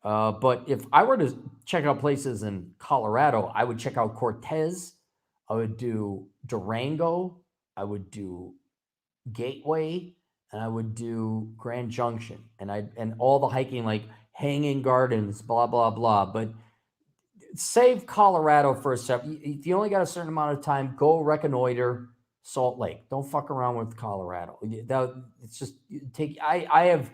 But if I were to check out places in Colorado, I would check out Cortez. I would do Durango. I would do Gateway, and I would do Grand Junction, and all the hiking like Hanging Gardens, blah blah blah. But save Colorado for a step. If you only got a certain amount of time, go reconnoiter Salt Lake. Don't fuck around with Colorado. It's just take. I have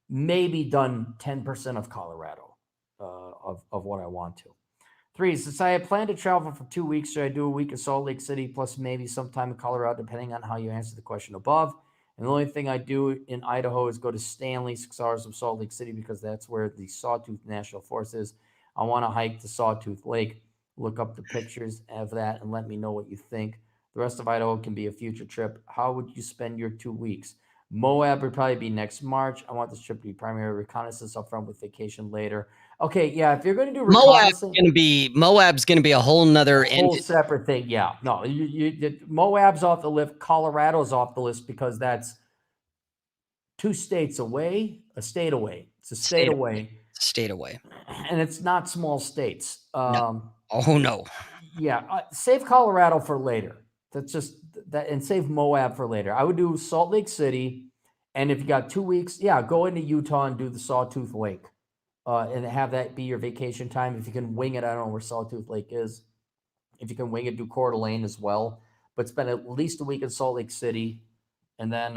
maybe done 10% of Colorado of what I want to. Three, since I had planned to travel for 2 weeks, should I do a week in Salt Lake City plus maybe sometime in Colorado, depending on how you answer the question above? And the only thing I do in Idaho is go to Stanley, 6 hours from Salt Lake City, because that's where the Sawtooth National Forest is. I want to hike to Sawtooth Lake. Look up the pictures of that and let me know what you think. The rest of Idaho can be a future trip. How would you spend your 2 weeks? Moab would probably be next March. I want this trip to be primary reconnaissance upfront with vacation later. Okay, yeah, if you're going to do reconnaissance, Moab's gonna be a whole nother whole entity. separate thing. Yeah, no, Moab's off the list. Colorado's off the list because that's 2 states away, a state away. It's a state State away. away, State away. and it's not small states. No. Oh no. Yeah, save Colorado for later. That's just that, and save Moab for later. I would do Salt Lake City, and if you got 2 weeks, yeah, go into Utah and do the Sawtooth Lake, and have that be your vacation time. If you can wing it, I don't know where Sawtooth Lake is. If you can wing it, do Coeur d'Alene as well. But spend at least a week in Salt Lake City, and then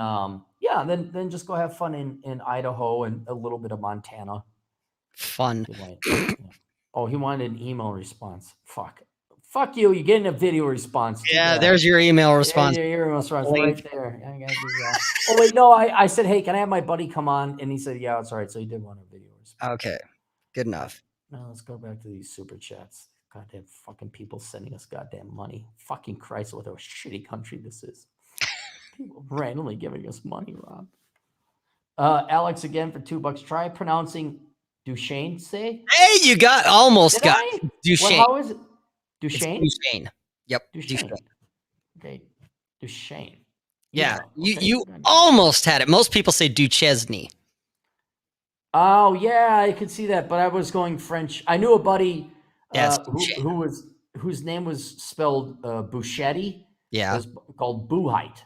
yeah, then just go have fun in Idaho and a little bit of Montana. Fun. Yeah. Oh, he wanted an email response. Fuck you. You're getting a video response. Too Yeah, bad. there's your email response. Yeah, your email response Link. right there. I gotta give you oh wait, no. I said, hey, can I have my buddy come on? And he said, yeah, it's all right. So he did want a video response. Okay. Good enough. Now let's go back to these super chats. Goddamn fucking people sending us goddamn money. Fucking Christ, what a shitty country this is. People randomly giving us money, Rob. Alex again for $2. Try pronouncing Duchesne. Say, Hey, you almost did got I? What? Duchesne. How is it? It's Duchesne. Duchesne. Yep, Duchesne. Duchesne. Okay, Duchesne. Yeah, Okay. you almost had it. Most people say Duchesne. Oh yeah, I could see that, but I was going French. I knew a buddy Yes, whose name was spelled Bouchetti. It yeah. was called Boohite.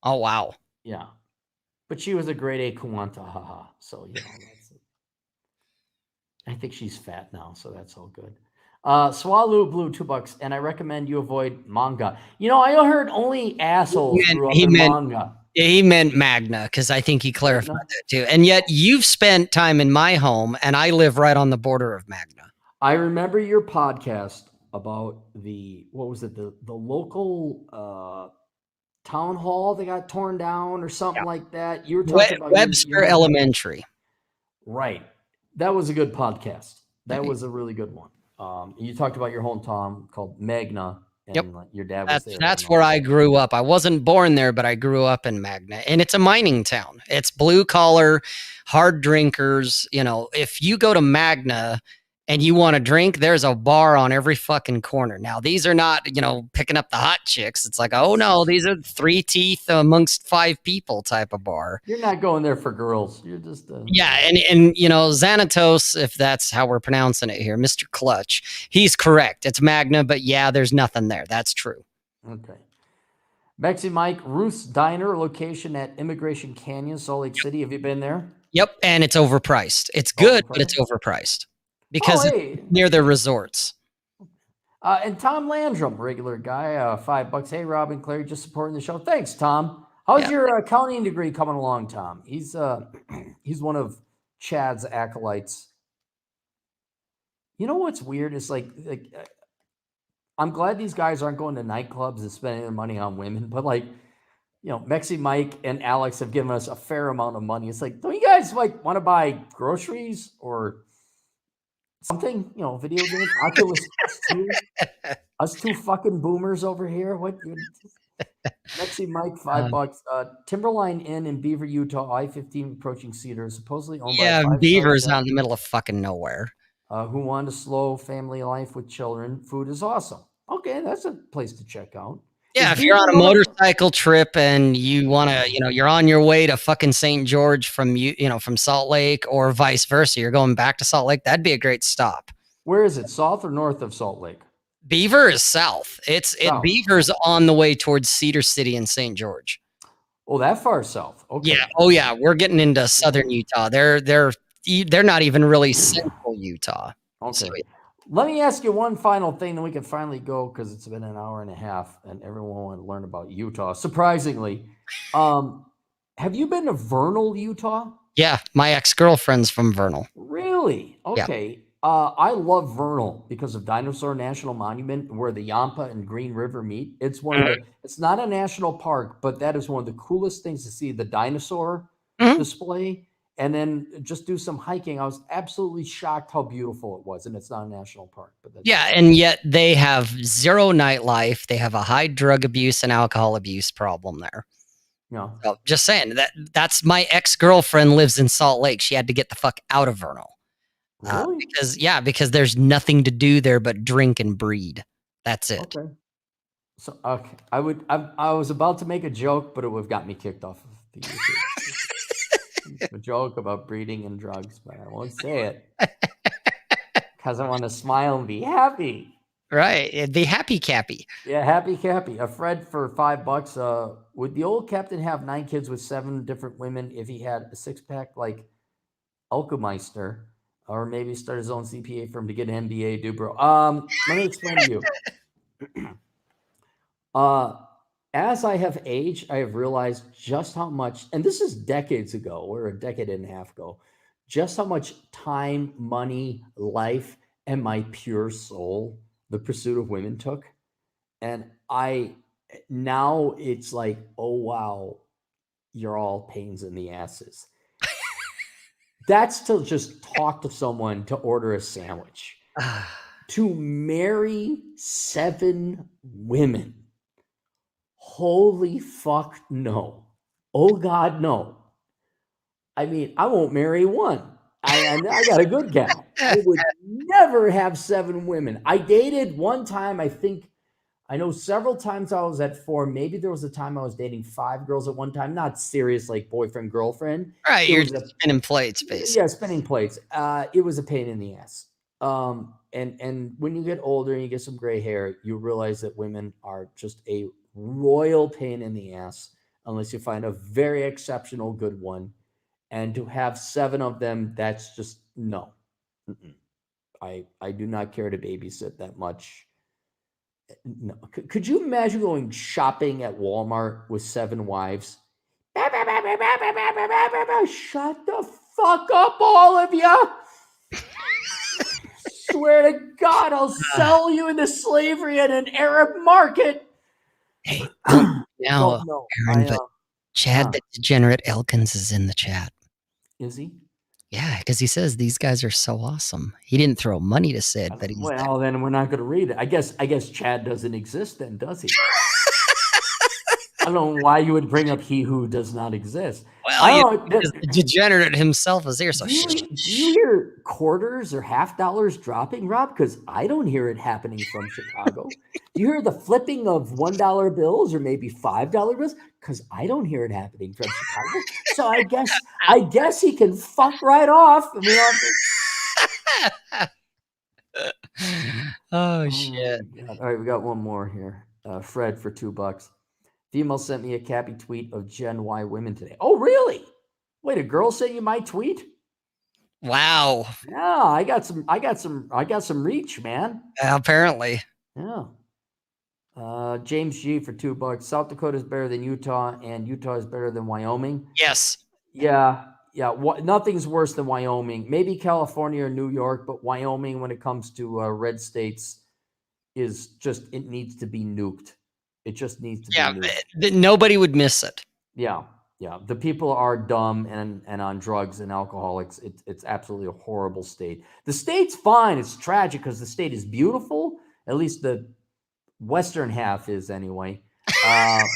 Oh wow. Yeah, but she was a grade A Kuanta, haha. So that's. I think she's fat now, so that's all good. Swallow Blue $2, and I recommend you avoid manga. I heard only assholes grew up in manga. He meant Magna because I think he clarified Magna? that too. And yet you've spent time in my home, and I live right on the border of Magna. I remember your podcast about what was it, the local town hall that got torn down or something like that. You were talking about Webster Elementary. Right. That was a good podcast. That was a really good one. You talked about your hometown called Magna, and your dad was there. That's where I grew up. I wasn't born there, but I grew up in Magna, and it's a mining town. It's blue collar, hard drinkers. If you go to Magna and you want to drink, there's a bar on every fucking corner. Now, these are not, picking up the hot chicks. It's like, oh no, these are 3 teeth amongst 5 people type of bar. You're not going there for girls. You're just yeah, and Xanatos, if that's how we're pronouncing it here, Mr. Clutch, he's correct. It's Magna, but yeah, there's nothing there. That's true. Okay. Mexi Mike, Ruth's Diner, location at Immigration Canyon, Salt Lake City. Have you been there? Yep, and it's overpriced. It's good, but it's overpriced because it's near the resorts. And Tom Landrum, regular guy, $5. Hey, Robin, Claire, just supporting the show. Thanks, Tom. How's your accounting degree coming along, Tom? He's one of Chad's acolytes. You know what's weird is like I'm glad these guys aren't going to nightclubs and spending their money on women, but Mexi Mike and Alex have given us a fair amount of money. It's like, don't you guys want to buy groceries or something? Video games, Oculus 2. Us two fucking boomers over here. What? Mexi Mike, $5. Timberline Inn in Beaver, Utah, I-15 approaching Cedar, supposedly owned by a 5-star Beaver's out in the middle of fucking nowhere. Who want a slow family life with children. Food is awesome. Okay, that's a place to check out. Yeah, if you're on a motorcycle trip and you want to, you're on your way to fucking St. George from from Salt Lake or vice versa, you're going back to Salt Lake, that'd be a great stop. Where is it? South or north of Salt Lake? Beaver is south. Beaver's on the way towards Cedar City and St. George. Oh, that far south. Okay. Yeah. Oh yeah, we're getting into southern Utah. They're not even really central Utah. Okay. So, let me ask you one final thing, then we can finally go because it's been an hour and a half and everyone wants to learn about Utah. Surprisingly, have you been to Vernal, Utah? Yeah, my ex-girlfriend's from Vernal. Really? Okay. Yeah. I love Vernal because of Dinosaur National Monument, where the Yampa and Green River meet. It's it's not a national park, but that is one of the coolest things to see, the dinosaur display. And then just do some hiking. I was absolutely shocked how beautiful it was. And it's not a national park. But and yet they have zero nightlife. They have a high drug abuse and alcohol abuse problem there. Yeah. So just saying that's my ex-girlfriend lives in Salt Lake. She had to get the fuck out of Vernal. Really? Because there's nothing to do there but drink and breed. That's it. Okay. So I was about to make a joke, but it would have got me kicked off of the YouTube. A joke about breeding and drugs, but I won't say it because I want to smile and be happy. Right. It'd be happy Cappy. Yeah, happy Cappy. A Fred for $5. Would the old captain have 9 kids with 7 different women if he had a 6-pack like Alchemeister, or maybe start his own CPA firm to get an MBA, do bro? Let me explain to you. As I have aged, I have realized just how much, and this is decades ago, or a decade and a half ago, just how much time, money, life, and my pure soul the pursuit of women took. And now it's like, oh, wow, you're all pains in the asses. That's to just talk to someone to order a sandwich. To marry 7 women. Holy fuck, no. Oh God, no. I mean, I won't marry one. I got a good gal. I would never have 7 women. I dated one time, I know several times I was at 4. Maybe there was a time I was dating 5 girls at one time. Not serious, like boyfriend, girlfriend. Right, It you're was just a spinning plates, basically. yeah, spinning plates. It was a pain in the ass. And when you get older and you get some gray hair, you realize that women are just a royal pain in the ass unless you find a very exceptional good one. And to have 7 of them, that's just no. Mm-mm. I do not care to babysit that much. No. Could you imagine going shopping at Walmart with 7 wives? Shut the fuck up, all of you. Swear to God, I'll sell you into slavery in an Arab market. Hey, don't now, No. Aaron, but Chad Huh, the Degenerate Elkins is in the chat. is he? Yeah, because he says these guys are so awesome. He didn't throw money to say it, but he's there. Well, then we're not going to read it. I guess Chad doesn't exist then, does he? I don't know why you would bring up he who does not exist. Well, I you don't know. because the degenerate himself is here, so Do you hear quarters or half dollars dropping, Rob? Because I don't hear it happening from Chicago. Do you hear the flipping of $1 bills or maybe $5 bills? Because I don't hear it happening from Chicago. So I guess he can fuck right off. And we don't have to. Oh, Oh shit. my God. All right, we got one more here. Fred for $2. Female sent me a Cappy tweet of Gen Y women today. Oh, really? Wait, a girl sent you my tweet? Wow. Yeah, I got some reach, man. Apparently. Yeah. James G for $2. South Dakota is better than Utah, and Utah is better than Wyoming. Yes. Yeah. Nothing's worse than Wyoming. Maybe California or New York, but Wyoming, when it comes to red states, is just it needs to be nuked. It just needs to be Yeah, nuked. nobody would miss it. Yeah. The people are dumb and on drugs and alcoholics. It's absolutely a horrible state. The state's fine. It's tragic because the state is beautiful. At least the western half is anyway. No,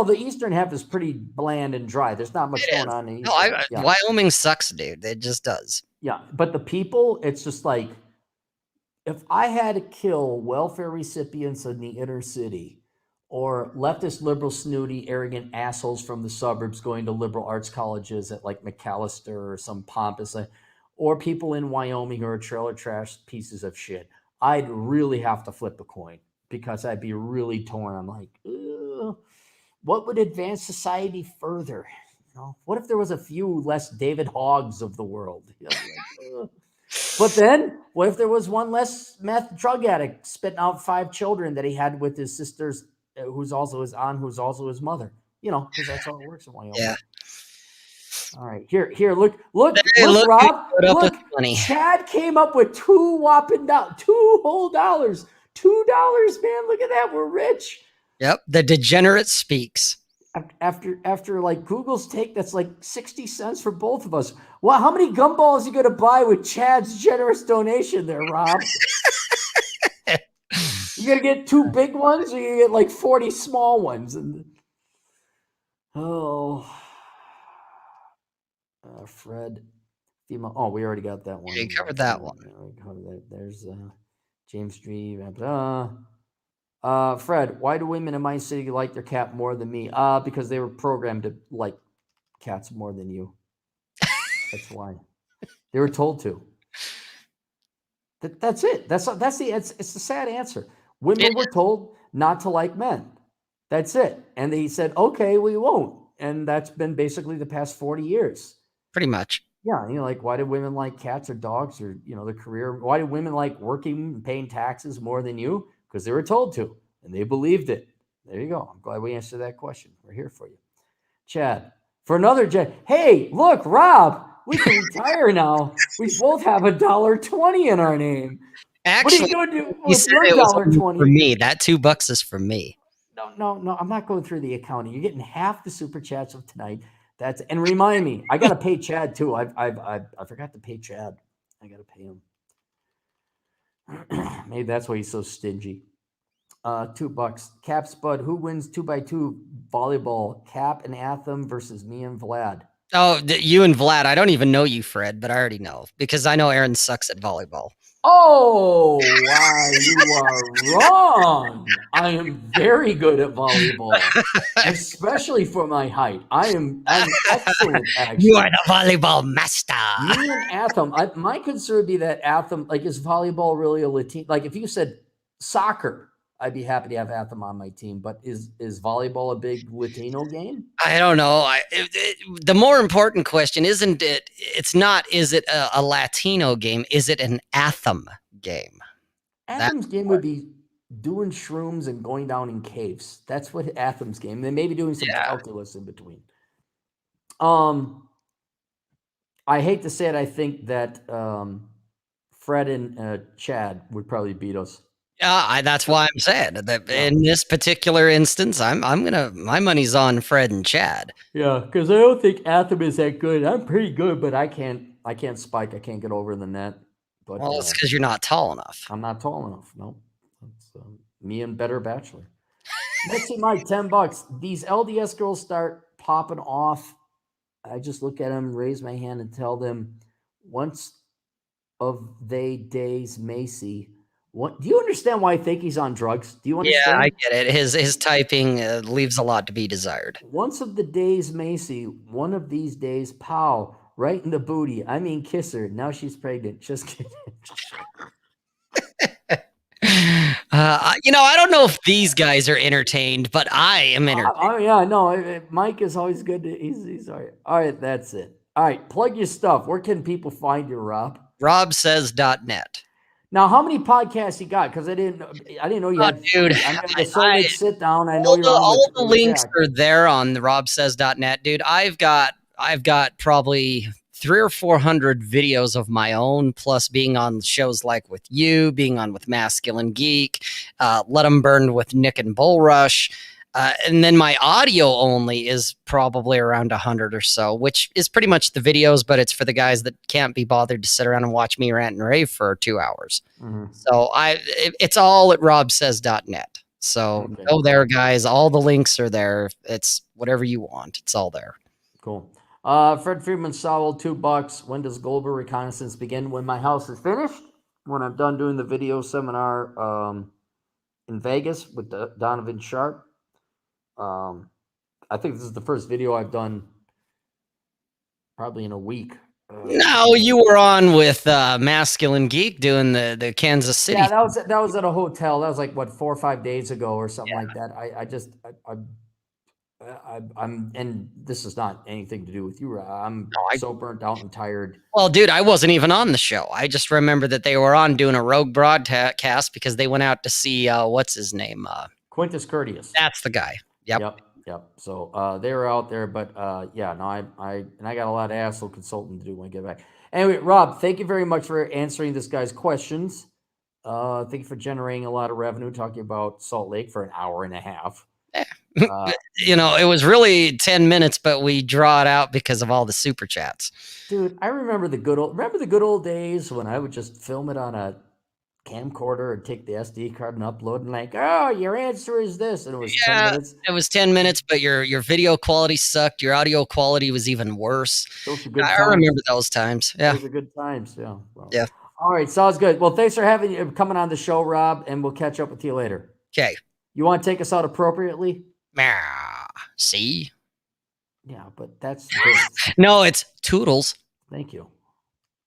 the eastern half is pretty bland and dry. There's not much It going is. on in the No, eastern half. Yeah. Wyoming sucks, dude. It just does. Yeah. But the people, it's just like if I had to kill welfare recipients in the inner city or leftist, liberal, snooty, arrogant assholes from the suburbs going to liberal arts colleges at like McAllister or some pompous, or people in Wyoming who are trailer trash pieces of shit, I'd really have to flip a coin because I'd be really torn. I'm like, what would advance society further? What if there was a few less David Hoggs of the world? But then, what if there was one less meth drug addict spitting out 5 children that he had with his sisters, who's also his aunt, who's also his mother? Because that's how it works in Wyoming. Yeah. All right, here, look, Hey, look, Rob, up with look. money. Chad came up with $2 whole dollars, $2, man. Look at that, we're rich. Yep, the degenerate speaks. After like Google's take, that's like 60 cents for both of us. Well, how many gumballs you gonna buy with Chad's generous donation there, Rob? You gonna get 2 big ones, or you get like 40 small ones? Fred, female. Oh, we already got that one. You covered that one. We covered that. There's James G. Fred, why do women in my city like their cat more than me? Because they were programmed to like cats more than you. That's why. They were told to. That's it. It's the sad answer. Women were told not to like men. That's it. And they said, okay, we won't. And that's been basically the past 40 years. Pretty much. Yeah. Like, why do women like cats or dogs or, the career? Why do women like working and paying taxes more than you? Because they were told to, and they believed it. There you go. I'm glad we answered that question. We're here for you. Chad, for another hey, look, Rob, we can retire now. We both have $1.20 in our name. Actually, what are you going to do you with said your it was $1.20? for me. That $2 is for me. No. I'm not going through the accounting. You're getting half the super chats of tonight. That's and remind me, I gotta pay Chad too. I forgot to pay Chad. I gotta pay him. Maybe that's why he's so stingy. $2. Cap Spud, who wins 2x2 volleyball? Cap and Atham versus me and Vlad. Oh, you and Vlad. I don't even know you, Fred, but I already know because I know Aaron sucks at volleyball. Oh, why you are wrong. I am very good at volleyball, especially for my height. I'm excellent You are actually. the volleyball master. Me and Atham, my concern would be that Atham, like, is volleyball really a Latino? Like, if you said soccer, I'd be happy to have Atham on my team. But is volleyball a big Latino game? I don't know. The more important question isn't it? It's not. Is it a Latino game? Is it an Atham game? Atham's game would be doing shrooms and going down in caves. That's what Atham's game. Then maybe doing some calculus in between. I hate to say it. I think that Fred and Chad would probably beat us. That's why I'm saying that in this particular instance, my money's on Fred and Chad. Yeah, because I don't think Atham is that good. I'm pretty good, but I can't spike. I can't get over the net. But Well, it's because you're not tall enough. I'm not tall enough. No, it's me and Better Bachelor. Let's see, Mike, $10. These LDS girls start popping off. I just look at them, raise my hand, and tell them, once of they days Macy. What do you understand why I think he's on drugs? Do you understand? Yeah, I get it. His typing leaves a lot to be desired. Once of the days Macy, one of these days, pow, right in the booty. I mean, kiss her. Now she's pregnant. Just kidding. I don't know if these guys are entertained, but I am entertained. Oh yeah, no. Mike is always good. He's all right. All right, that's it. All right, plug your stuff. Where can people find you, Rob? RobSays.net. Now, how many podcasts you got? Because I didn't know you had. Dude, I saw you sit down. I know you're all on the links are there on the RobSays.net, dude. I've got probably 300 or 400 videos of my own, plus being on shows like with you, being on with Masculine Geek, Let 'em Burn with Nick and Bullrush. And then my audio only is probably around 100 or so, which is pretty much the videos, but it's for the guys that can't be bothered to sit around and watch me rant and rave for 2 hours. So it's all at robsays.net. So go there, guys. All the links are there. It's whatever you want. It's all there. Cool. Fred Friedman Sowell, $2. When does Goldberg reconnaissance begin? When my house is finished. When I'm done doing the video seminar in Vegas with Donovan Sharp. I think this is the first video I've done probably in a week. No, you were on with Masculine Geek doing the Kansas City. Yeah, that was at a hotel. That was like what, 4 or 5 days ago or something like that. I'm and this is not anything to do with you. I'm so burnt out and tired. Well, dude, I wasn't even on the show. I just remember that they were on doing a rogue broadcast because they went out to see what's his name, Quintus Curtius. That's the guy. Yep. So they were out there, but yeah, no, I got a lot of asshole consulting to do when I get back. Anyway, Rob, thank you very much for answering this guy's questions. Thank you for generating a lot of revenue, talking about Salt Lake for an hour and a half. Yeah. It was really 10 minutes, but we draw it out because of all the super chats. Dude, I remember the good old days when I would just film it on a camcorder and take the SD card and upload and like, oh, your answer is this, and it was 10 minutes. It was 10 minutes, but your video quality sucked. Your audio quality was even worse. Those were good I times. remember those times. Yeah, those are good times. Yeah. Well, yeah. All right, sounds good. Well, thanks for coming on the show, Rob, and we'll catch up with you later. Okay. You want to take us out appropriately? See? Yeah, but that's no, it's Toodles. Thank you.